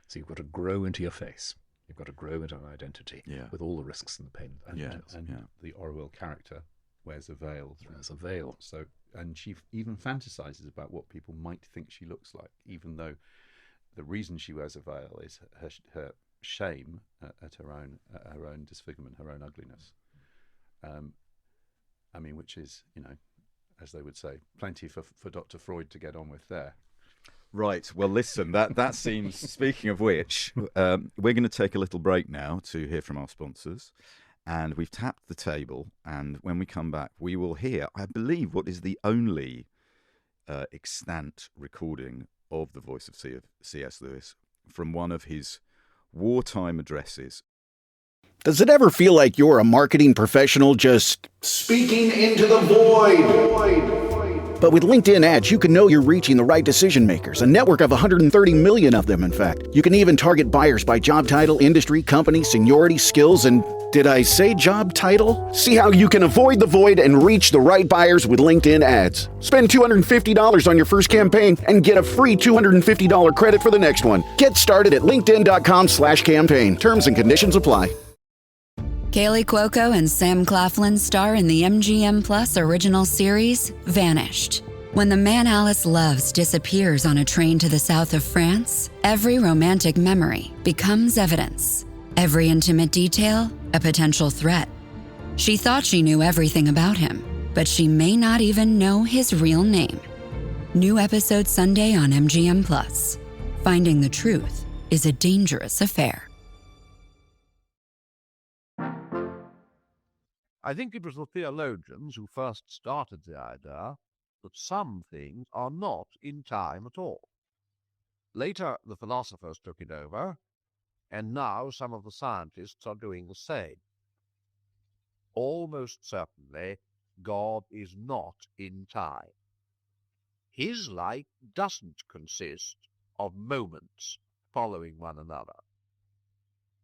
So you've got to grow into your face. You've got to grow into an identity with all the risks and the pain. And the Orwell character wears a veil. There's a veil. So, and she even fantasizes about what people might think she looks like, even though the reason she wears a veil is her shame at her own disfigurement, her own ugliness. Which is, as they would say, plenty for Dr. Freud to get on with there. Right. Well, listen, that seems, speaking of which, we're going to take a little break now to hear from our sponsors. And we've tapped the table, and when we come back, we will hear, I believe, what is the only extant recording of the voice of C.S. Lewis from one of his wartime addresses. Does it ever feel like you're a marketing professional just Speaking into the void. But with LinkedIn ads, you can know you're reaching the right decision makers, a network of 130 million of them, in fact. You can even target buyers by job title, industry, company, seniority, skills, and did I say job title? See how you can avoid the void and reach the right buyers with LinkedIn ads. Spend $250 on your first campaign and get a free $250 credit for the next one. Get started at linkedin.com/campaign. Terms and conditions apply. Kaylee Cuoco and Sam Claflin star in the MGM Plus original series, Vanished. When the man Alice loves disappears on a train to the south of France, every romantic memory becomes evidence. Every intimate detail, a potential threat. She thought she knew everything about him, but she may not even know his real name. New episode Sunday on MGM Plus. Finding the truth is a dangerous affair. I think it was the theologians who first started the idea that some things are not in time at all. Later, the philosophers took it over, and now some of the scientists are doing the same. Almost certainly, God is not in time. His life doesn't consist of moments following one another.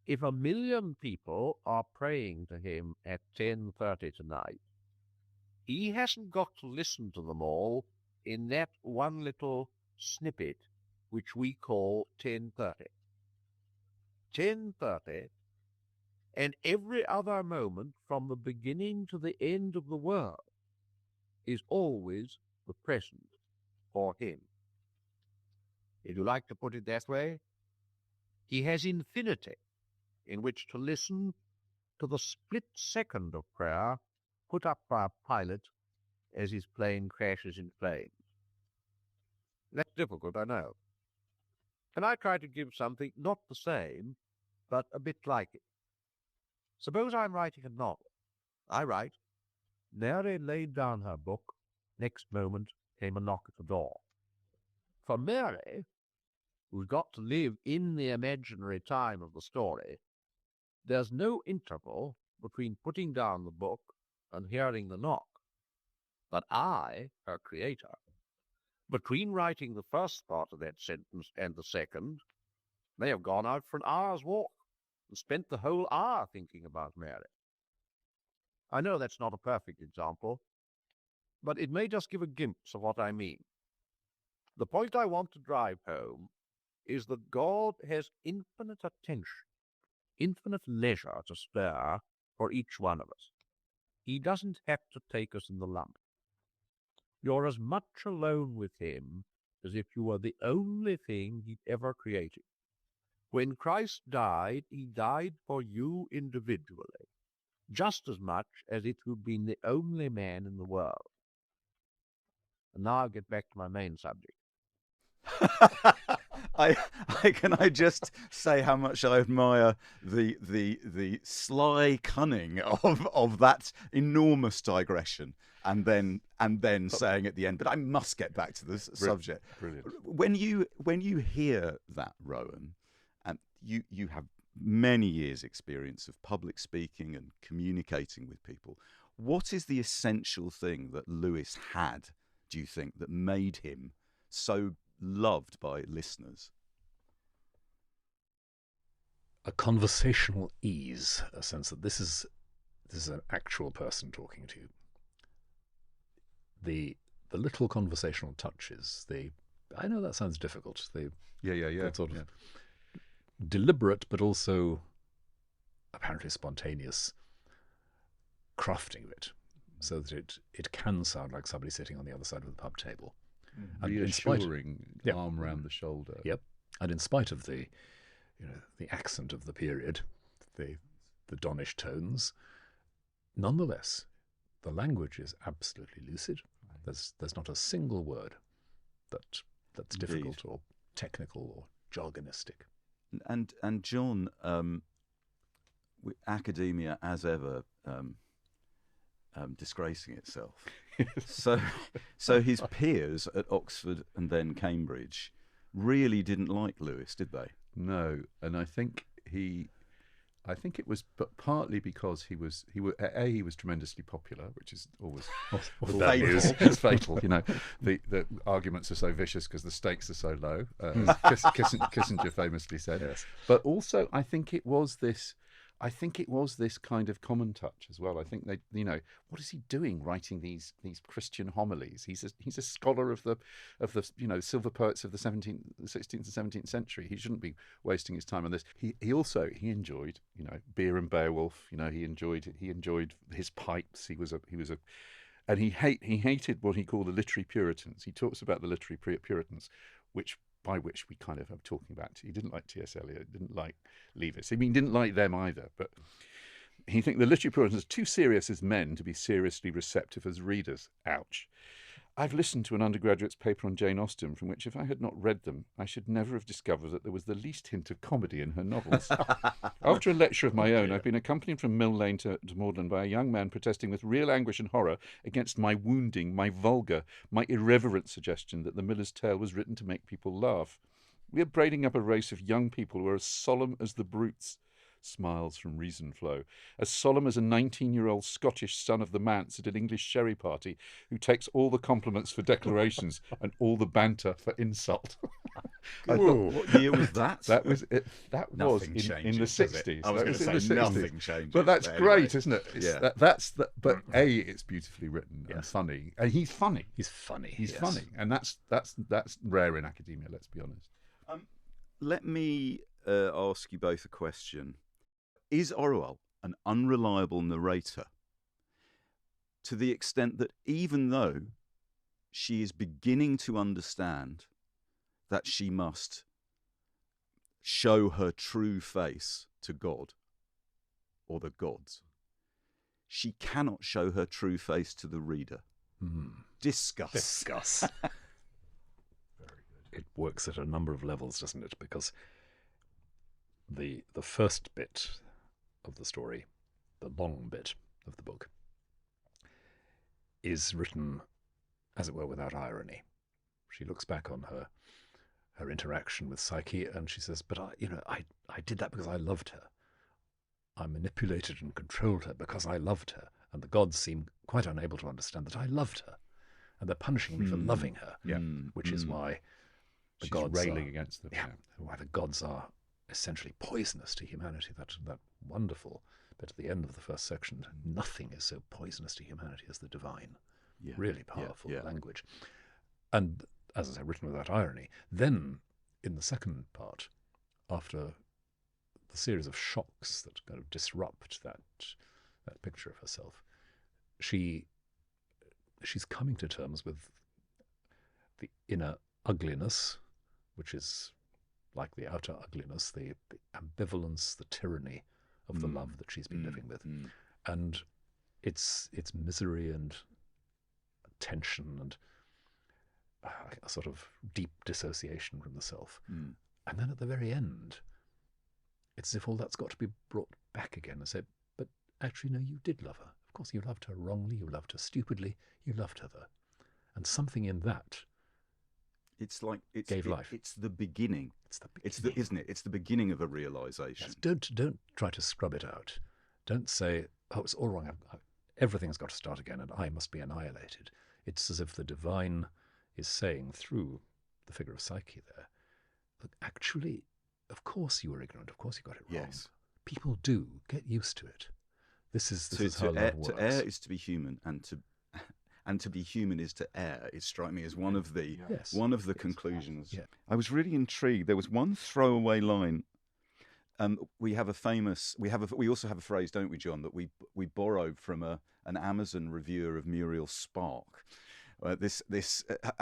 If 1 million people are praying to him at 10:30 tonight, he hasn't got to listen to them all in that one little snippet which we call 10:30. 10:30, and every other moment from the beginning to the end of the world is always the present for him. If you like to put it that way, he has infinity in which to listen to the split second of prayer put up by a pilot as his plane crashes in flames. That's difficult, I know. And I try to give something not the same, but a bit like it. Suppose I'm writing a novel. I write, Mary laid down her book. Next moment came a knock at the door. For Mary, who's got to live in the imaginary time of the story, there's no interval between putting down the book and hearing the knock. But I, her creator, between writing the first part of that sentence and the second, may have gone out for an hour's walk and spent the whole hour thinking about Mary. I know that's not a perfect example, but it may just give a glimpse of what I mean. The point I want to drive home is that God has infinite attention, infinite leisure to spare for each one of us. He doesn't have to take us in the lump. You're as much alone with him as if you were the only thing he'd ever created. When Christ died, he died for you individually, just as much as if you'd been the only man in the world. And now I'll get back to my main subject. Can I just say how much I admire the sly cunning of that enormous digression, and then saying at the end, but I must get back to the subject. Brilliant. When you hear that, Rowan, and you have many years' experience of public speaking and communicating with people, what is the essential thing that Lewis had, do you think, that made him so loved by listeners? A conversational ease, a sense that this is an actual person talking to you. The little conversational touches, I know that sounds difficult. That sort of deliberate but also apparently spontaneous crafting of it, so that it can sound like somebody sitting on the other side of the pub table. And reassuring, arm around the shoulder. Yep. And in spite of the accent of the period, the Donish tones, nonetheless, the language is absolutely lucid. There's not a single word that's Indeed. difficult or technical or jargonistic. And John, academia, as ever, disgracing itself. So his peers at Oxford and then Cambridge really didn't like Lewis, did they? No, and I think it was, but partly because he was tremendously popular, which is always fatal. It's fatal. You know, the arguments are so vicious because the stakes are so low, as Kissinger famously said. Yes. But also, I think it was this kind of common touch as well. I think they, you know, what is he doing writing these Christian homilies? He's a scholar of the silver poets of the 16th and 17th century. He shouldn't be wasting his time on this. He enjoyed, you know, beer and Beowulf. You know, he enjoyed his pipes. And he hated what he called the literary Puritans. He talks about the literary Puritans, by which we kind of are talking about. He didn't like T.S. Eliot, didn't like Leavis. I mean, he didn't like them either, but he think the literary Puritans are too serious as men to be seriously receptive as readers. Ouch. I've listened to an undergraduate's paper on Jane Austen, from which, if I had not read them, I should never have discovered that there was the least hint of comedy in her novels. After a lecture of my own, I've been accompanied from Mill Lane to Magdalen by a young man protesting with real anguish and horror against my wounding, my vulgar, my irreverent suggestion that the Miller's Tale was written to make people laugh. We are braiding up a race of young people who are as solemn as the brutes. Smiles from Reason Flow. As solemn as a 19-year-old Scottish son of the manse at an English sherry party who takes all the compliments for declarations and all the banter for insult. What year was that? That was in the 60s. I was going to say nothing changes. But that's great, isn't it? Yeah. But it's beautifully written and funny. And he's funny. He's funny. He's funny. And that's rare in academia, let's be honest. Let me ask you both a question. Is Orwell an unreliable narrator to the extent that even though she is beginning to understand that she must show her true face to God or the gods, she cannot show her true face to the reader? Discuss. Very good. It works at a number of levels, doesn't it? Because the first bit of the story, the long bit of the book, is written, as it were, without irony. She looks back on her interaction with Psyche, and she says, "But I did that because I loved her. I manipulated and controlled her because I loved her, and the gods seem quite unable to understand that I loved her, and they're punishing me for loving her, which is why the gods railing against them. Why the gods are essentially poisonous to humanity." That wonderful bit at the end of the first section. Nothing is so poisonous to humanity as the divine. Really powerful language. And as I say, written without irony. Then in the second part, after the series of shocks that kind of disrupt that picture of herself, she's coming to terms with the inner ugliness, which is like the outer ugliness, the ambivalence, the tyranny of the love that she's been living with, and its misery and tension and a sort of deep dissociation from the self. And then at the very end, it's as if all that's got to be brought back again and said, but actually, no, you did love her. Of course, you loved her wrongly, you loved her stupidly, you loved her though. And something in that gave life. It's the beginning. Isn't it? It's the beginning of a realization. Yes, don't try to scrub it out. Don't say, oh, it's all wrong. Everything's got to start again and I must be annihilated. It's as if the divine is saying through the figure of Psyche there, that actually, of course you were ignorant. Of course you got it wrong. Yes. People do. Get used to it. This is how love works. To err is to be human, and to be human is to err. It struck me as one of the conclusions. Yeah. I was really intrigued. There was one throwaway line. We also have a phrase, don't we, John, that we borrowed from an Amazon reviewer of Muriel Spark. I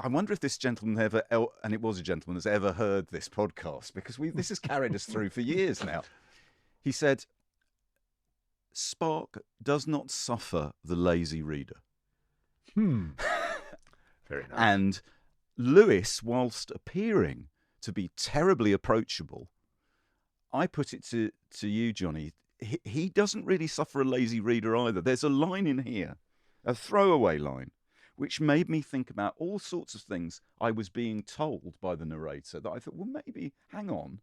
wonder if this gentleman and it was a gentleman, has ever heard this podcast, because this has carried us through for years now. He said, Spark does not suffer the lazy reader. Very nice. And Lewis, whilst appearing to be terribly approachable, I put it to you, Johnny, he doesn't really suffer a lazy reader either. There's a line in here, a throwaway line, which made me think about all sorts of things I was being told by the narrator that I thought, well, maybe, hang on.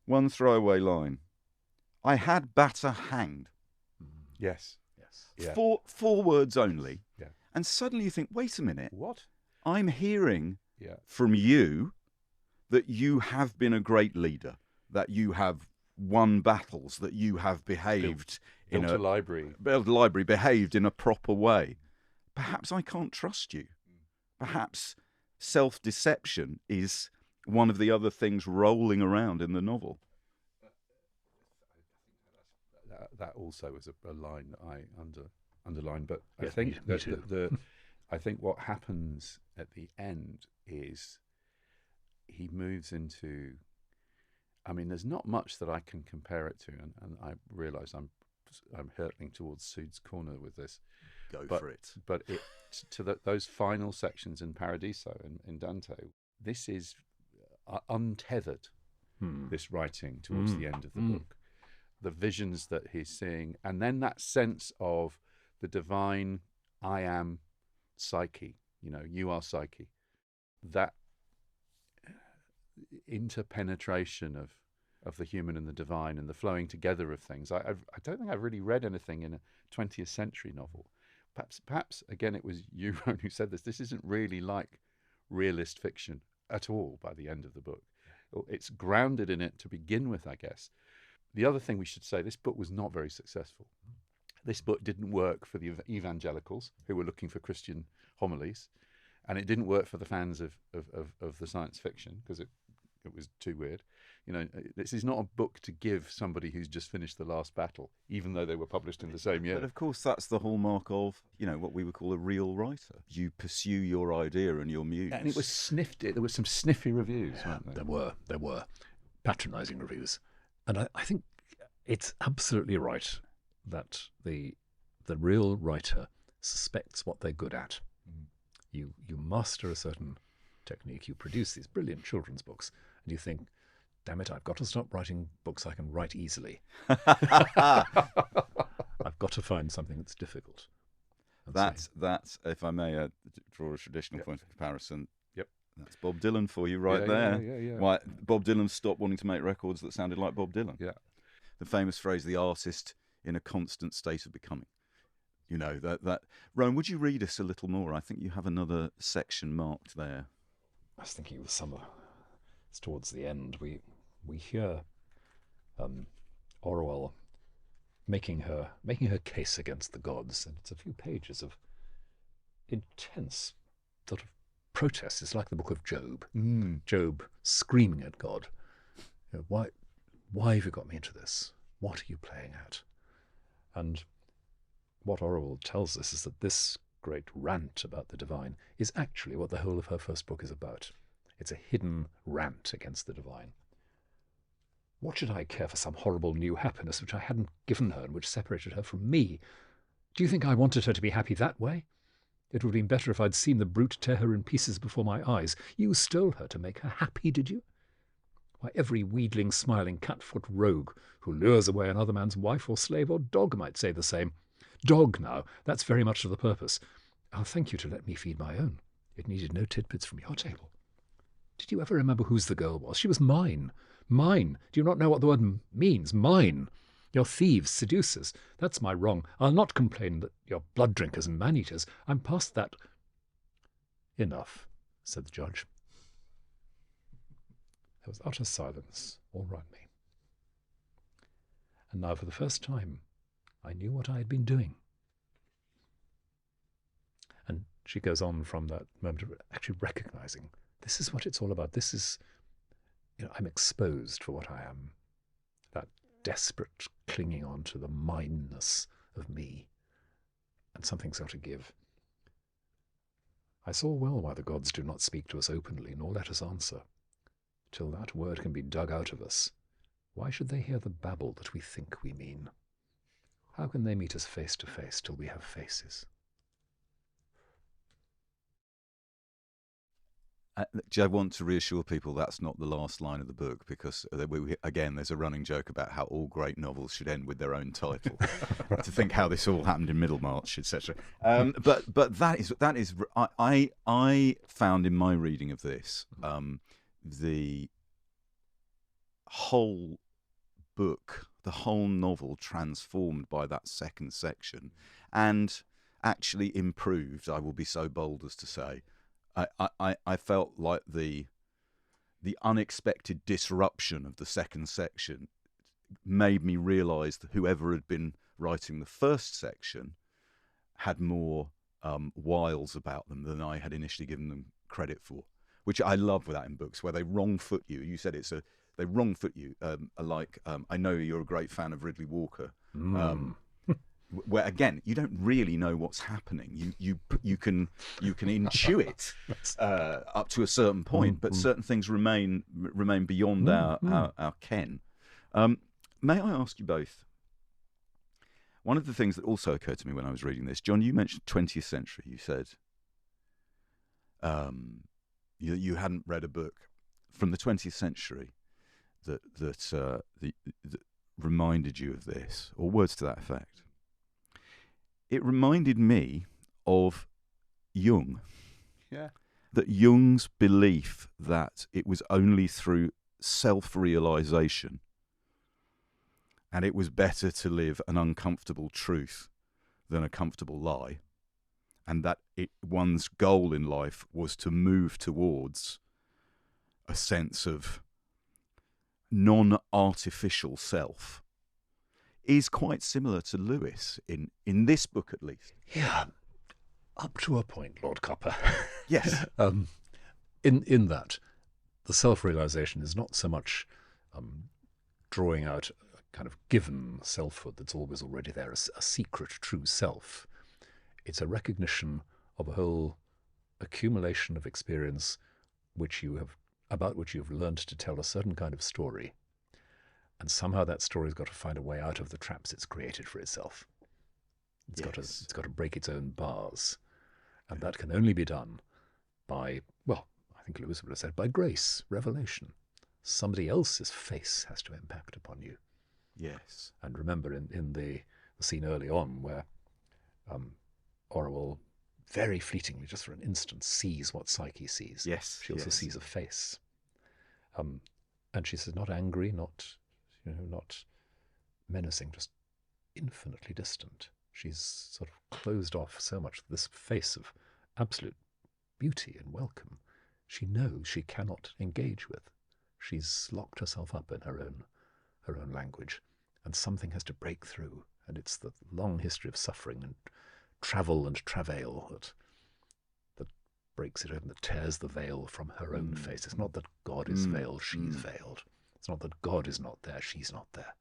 One throwaway line. I had batter hanged. Yes. Yeah. Four words only. Yeah. And suddenly you think, wait a minute. What? I'm hearing Yeah. from you that you have been a great leader, that you have won battles, that you have behaved Built a library. Built a library, behaved in a proper way. Perhaps I can't trust you. Perhaps self-deception is one of the other things rolling around in the novel. That also is a line that I underlined, but Yes, I think me too. I think what happens at the end is he moves into. I mean, there's not much that I can compare it to, and I realise I'm hurtling towards Sude's corner with this. Go for it. But those final sections in Paradiso in Dante, this is untethered. This writing towards the end of the book, the visions that he's seeing, and then that sense of the divine, I am Psyche. You are Psyche. That interpenetration of the human and the divine and the flowing together of things. I don't think I've really read anything in a 20th century novel. Perhaps again, it was you, Rowan, who said this. This isn't really like realist fiction at all by the end of the book. It's grounded in it to begin with, I guess. The other thing we should say, this book was not very successful. This book didn't work for the evangelicals who were looking for Christian homilies, and it didn't work for the fans of the science fiction because it was too weird. This is not a book to give somebody who's just finished the last battle, even though they were published in the same year. But of course, that's the hallmark of, what we would call a real writer. You pursue your idea and your muse. And it was sniffed. There were some sniffy reviews, weren't there? There were patronising reviews. And I think it's absolutely right that the real writer suspects what they're good at. You master a certain technique. You produce these brilliant children's books, and you think, damn it, I've got to stop writing books I can write easily. I've got to find something that's difficult. That's if I may draw a traditional point of comparison. Yep. That's Bob Dylan for you right there. Yeah. Why Bob Dylan stopped wanting to make records that sounded like Bob Dylan. Yeah. The famous phrase, the artist in a constant state of becoming. That. Rowan, would you read us a little more? I think you have another section marked there. I was thinking of summer. It's towards the end. We hear Orwell making her case against the gods, and it's a few pages of intense sort of protest. It's like the book of Job. Job screaming at God, why have you got me into this? What are you playing at? And what Orwell tells us is that this great rant about the divine is actually what the whole of her first book is about. It's a hidden rant against the divine. What should I care for some horrible new happiness which I hadn't given her and which separated her from me? Do you think I wanted her to be happy that way? It would have been better if I'd seen the brute tear her in pieces before my eyes. You stole her to make her happy, did you? Why, every wheedling, smiling, cat-foot rogue who lures away another man's wife or slave or dog might say the same. Dog, now, that's very much to the purpose. I'll thank you to let me feed my own. It needed no tidbits from your table. Did you ever remember whose the girl was? She was mine. Mine. Do you not know what the word means? Mine. You're thieves, seducers. That's my wrong. I'll not complain that you're blood drinkers and man-eaters. I'm past that. Enough, said the judge. There was utter silence all round me. And now for the first time, I knew what I had been doing. And she goes on from that moment of actually recognizing this is what it's all about. This is, I'm exposed for what I am. That desperate clinging on to the mineness of me. And something's got to give. I saw well why the gods do not speak to us openly, nor let us answer. Till that word can be dug out of us, why should they hear the babble that we think we mean? How can they meet us face to face till we have faces? I want to reassure people that's not the last line of the book, because again, there's a running joke about how all great novels should end with their own title. To think how this all happened in Middlemarch, etc. But that is I found in my reading of this the whole book, the whole novel, transformed by that second section, and actually improved. I will be so bold as to say. I felt like the unexpected disruption of the second section made me realise that whoever had been writing the first section had more wiles about them than I had initially given them credit for, which I love with that in books, where they wrong foot you. You said they wrong foot you. I know you're a great fan of Ridley Walker. Where again, you don't really know what's happening. You can intuit up to a certain point, but certain things remain beyond our ken. May I ask you both? One of the things that also occurred to me when I was reading this, John, you mentioned 20th century. You said you hadn't read a book from the 20th century that reminded you of this, or words to that effect. It reminded me of Jung. Yeah. That Jung's belief that it was only through self-realization, and it was better to live an uncomfortable truth than a comfortable lie, and that one's goal in life was to move towards a sense of non-artificial self, is quite similar to Lewis in this book, at least. Yeah, up to a point, Lord Copper. Yes. In that, the self-realization is not so much drawing out a kind of given selfhood that's always already there, a secret true self. It's a recognition of a whole accumulation of experience about which you've learned to tell a certain kind of story. And somehow that story's got to find a way out of the traps it's created for itself. It's got to break its own bars. And that can only be done by, well, I think Lewis would have said, by grace, revelation. Somebody else's face has to impact upon you. Yes. And remember in the scene early on where Orwell very fleetingly, just for an instant, sees what Psyche sees. Yes. She also sees a face. And she says, not angry, not menacing, just infinitely distant. She's sort of closed off so much this face of absolute beauty and welcome. She knows she cannot engage with. She's locked herself up in her own language, and something has to break through. And it's the long history of suffering and travel and travail that breaks it open, that tears the veil from her own face. It's not that God is veiled, she's veiled. It's not that God is not there, she's not there.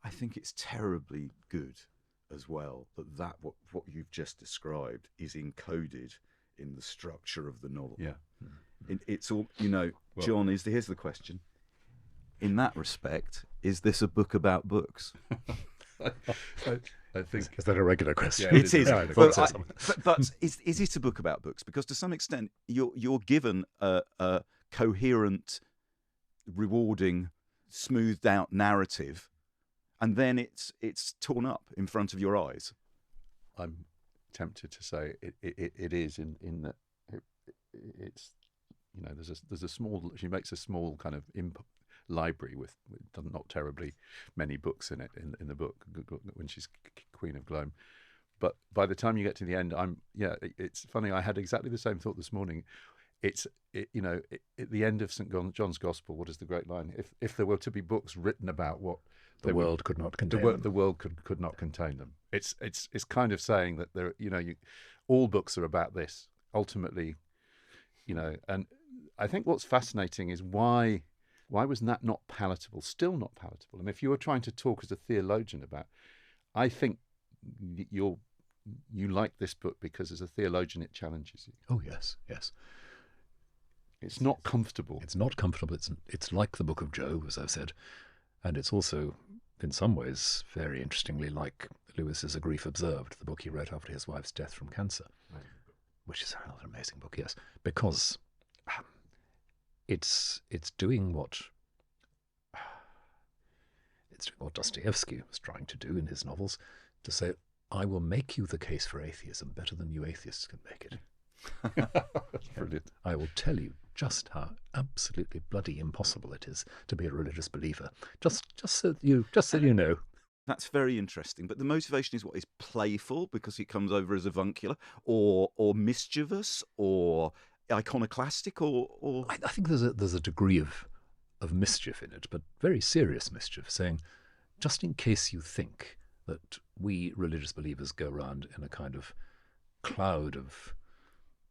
I think it's terribly good as well that what you've just described is encoded in the structure of the novel. Yeah. It's all, John, here's the question. In that respect, is this a book about books? I think is that a regular question? Yeah, it is. Yeah, but is it a book about books? Because to some extent, you're given a coherent, rewarding, smoothed out narrative, and then it's torn up in front of your eyes. I'm tempted to say it is in that it's there's a small, she makes a small kind of library with not terribly many books in it in the book when she's Queen of Gloam, but by the time you get to the end, it's funny, I had exactly the same thought this morning. At the end of St. John's Gospel, what is the great line? If there were to be books written about what the world could not contain them. The world could not contain them. It's kind of saying that there, all books are about this ultimately, and I think what's fascinating is why was that not palatable? Still not palatable. And if you were trying to talk as a theologian about, I think you like this book because as a theologian it challenges you. Oh yes, yes. It's not comfortable. It's not comfortable. It's like the Book of Job, as I've said, and it's also, in some ways, very interestingly like Lewis's A Grief Observed, the book he wrote after his wife's death from cancer, which is another amazing book. Yes, because it's doing what Dostoevsky was trying to do in his novels, to say, I will make you the case for atheism better than you atheists can make it. That's brilliant. I will tell you just how absolutely bloody impossible it is to be a religious believer. Just so you know. That's very interesting. But the motivation is what? Is playful because it comes over as avuncular, or mischievous, or iconoclastic, or I think there's a degree of mischief in it, but very serious mischief, saying, just in case you think that we religious believers go around in a kind of cloud of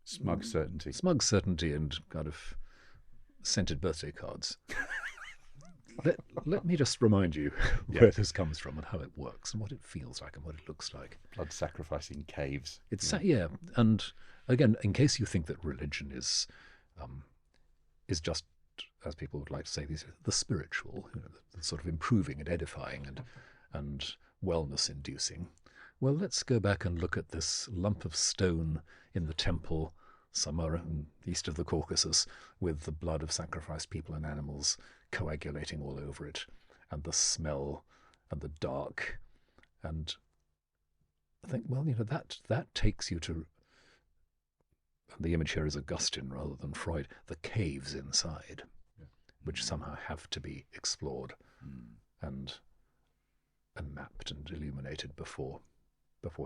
Smug certainty and kind of scented birthday cards. Let me just remind you where this comes from and how it works and what it feels like and what it looks like. Blood sacrificing caves. And again, in case you think that religion is just, as people would like to say, the spiritual, the sort of improving and edifying and wellness-inducing. Well, let's go back and look at this lump of stone in the temple somewhere east of the Caucasus, with the blood of sacrificed people and animals coagulating all over it, and the smell and the dark. And I think, well, that takes you to, the image here is Augustine rather than Freud, the caves inside, which somehow have to be explored and mapped and illuminated before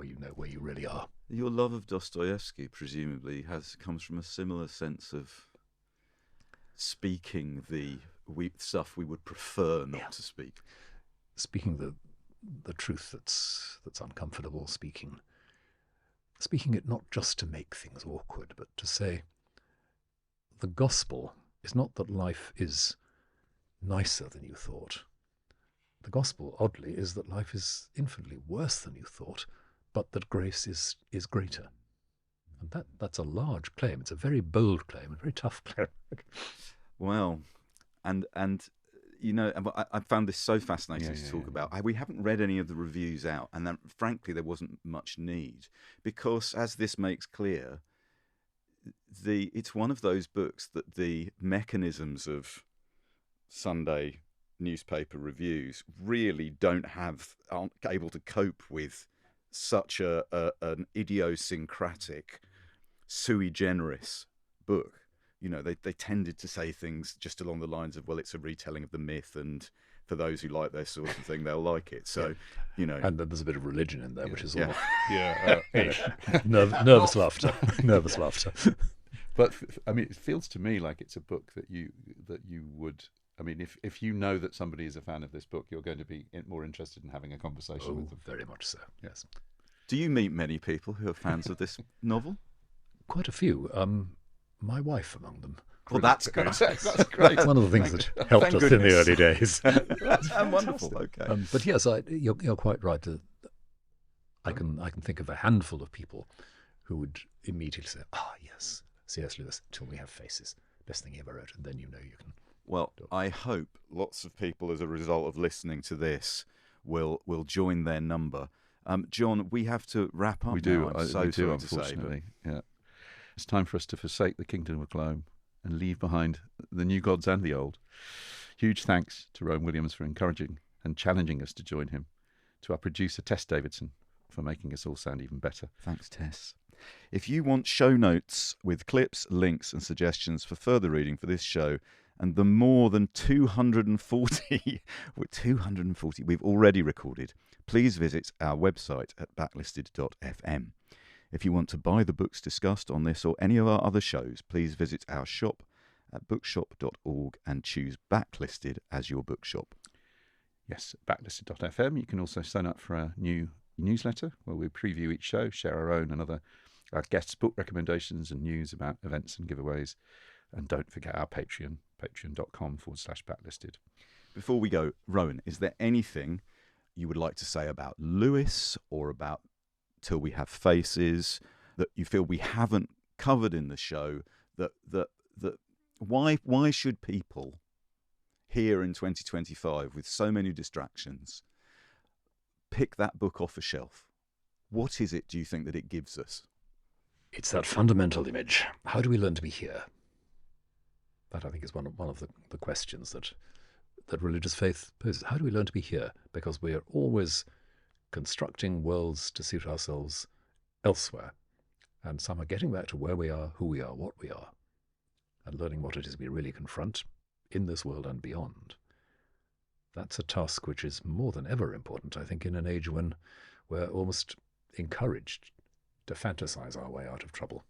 you know where you really are. Your love of Dostoevsky presumably comes from a similar sense of speaking the stuff we would prefer not to speak. Speaking the truth that's uncomfortable, speaking it not just to make things awkward, but to say the gospel is not that life is nicer than you thought. The gospel, oddly, is that life is infinitely worse than you thought, but that grace is greater. And that's a large claim. It's a very bold claim, a very tough claim. Well, and I found this so fascinating to talk about. We haven't read any of the reviews out, and then, frankly, there wasn't much need, because, as this makes clear, it's one of those books that the mechanisms of Sunday newspaper reviews really aren't able to cope with such an idiosyncratic, sui generis book. They tended to say things just along the lines of, well, it's a retelling of the myth, and for those who like this sort of thing, they'll like it. So, And there's a bit of religion in there, which is all nervous laughter. Nervous laughter. But I mean, it feels to me like it's a book that you would. I mean, if you know that somebody is a fan of this book, you're going to be more interested in having a conversation with them. Very much so, yes. Do you meet many people who are fans of this novel? Quite a few. My wife among them. Well, that's good. That's great. One of the things that helped us in the early days. That's wonderful. Okay. But yes, you're quite right. I can think of a handful of people who would immediately say, yes, C.S. Lewis, Till We Have Faces, best thing he ever wrote, and then you can. Well, I hope lots of people, as a result of listening to this, will join their number. John, we have to wrap up. We do. Now. I'm so we do, sorry unfortunately. To say, Yeah, it's time for us to forsake the kingdom of gloom and leave behind the new gods and the old. Huge thanks to Rowan Williams for encouraging and challenging us to join him. To our producer Tess Davidson for making us all sound even better. Thanks, Tess. If you want show notes with clips, links, and suggestions for further reading for this show, and the more than 240 we've already recorded, please visit our website at backlisted.fm. If you want to buy the books discussed on this or any of our other shows, please visit our shop at bookshop.org and choose Backlisted as your bookshop. Yes, backlisted.fm. You can also sign up for our new newsletter where we preview each show, share our own and our guests' book recommendations and news about events and giveaways. And don't forget our Patreon, patreon.com/backlisted. Before we go, Rowan, is there anything you would like to say about Lewis or about Till We Have Faces that you feel we haven't covered in the show? That why should people here in 2025 with so many distractions pick that book off a shelf? What is it, do you think, that it gives us? It's that fundamental image. How do we learn to be here? That, I think, is one of the questions that religious faith poses. How do we learn to be here? Because we are always constructing worlds to suit ourselves elsewhere, and some are getting back to where we are, who we are, what we are, and learning what it is we really confront in this world and beyond. That's a task which is more than ever important, I think, in an age when we're almost encouraged to fantasize our way out of trouble.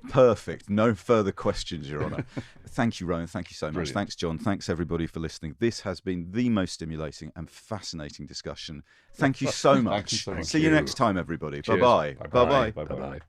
Perfect. No further questions, Your Honour. Thank you, Rowan. Thank you so much. Brilliant. Thanks, John. Thanks, everybody, for listening. This has been the most stimulating and fascinating discussion. Thank you so much. Thank you so much. See you next time, everybody. Cheers. Bye-bye. Bye-bye. Bye-bye. Bye-bye.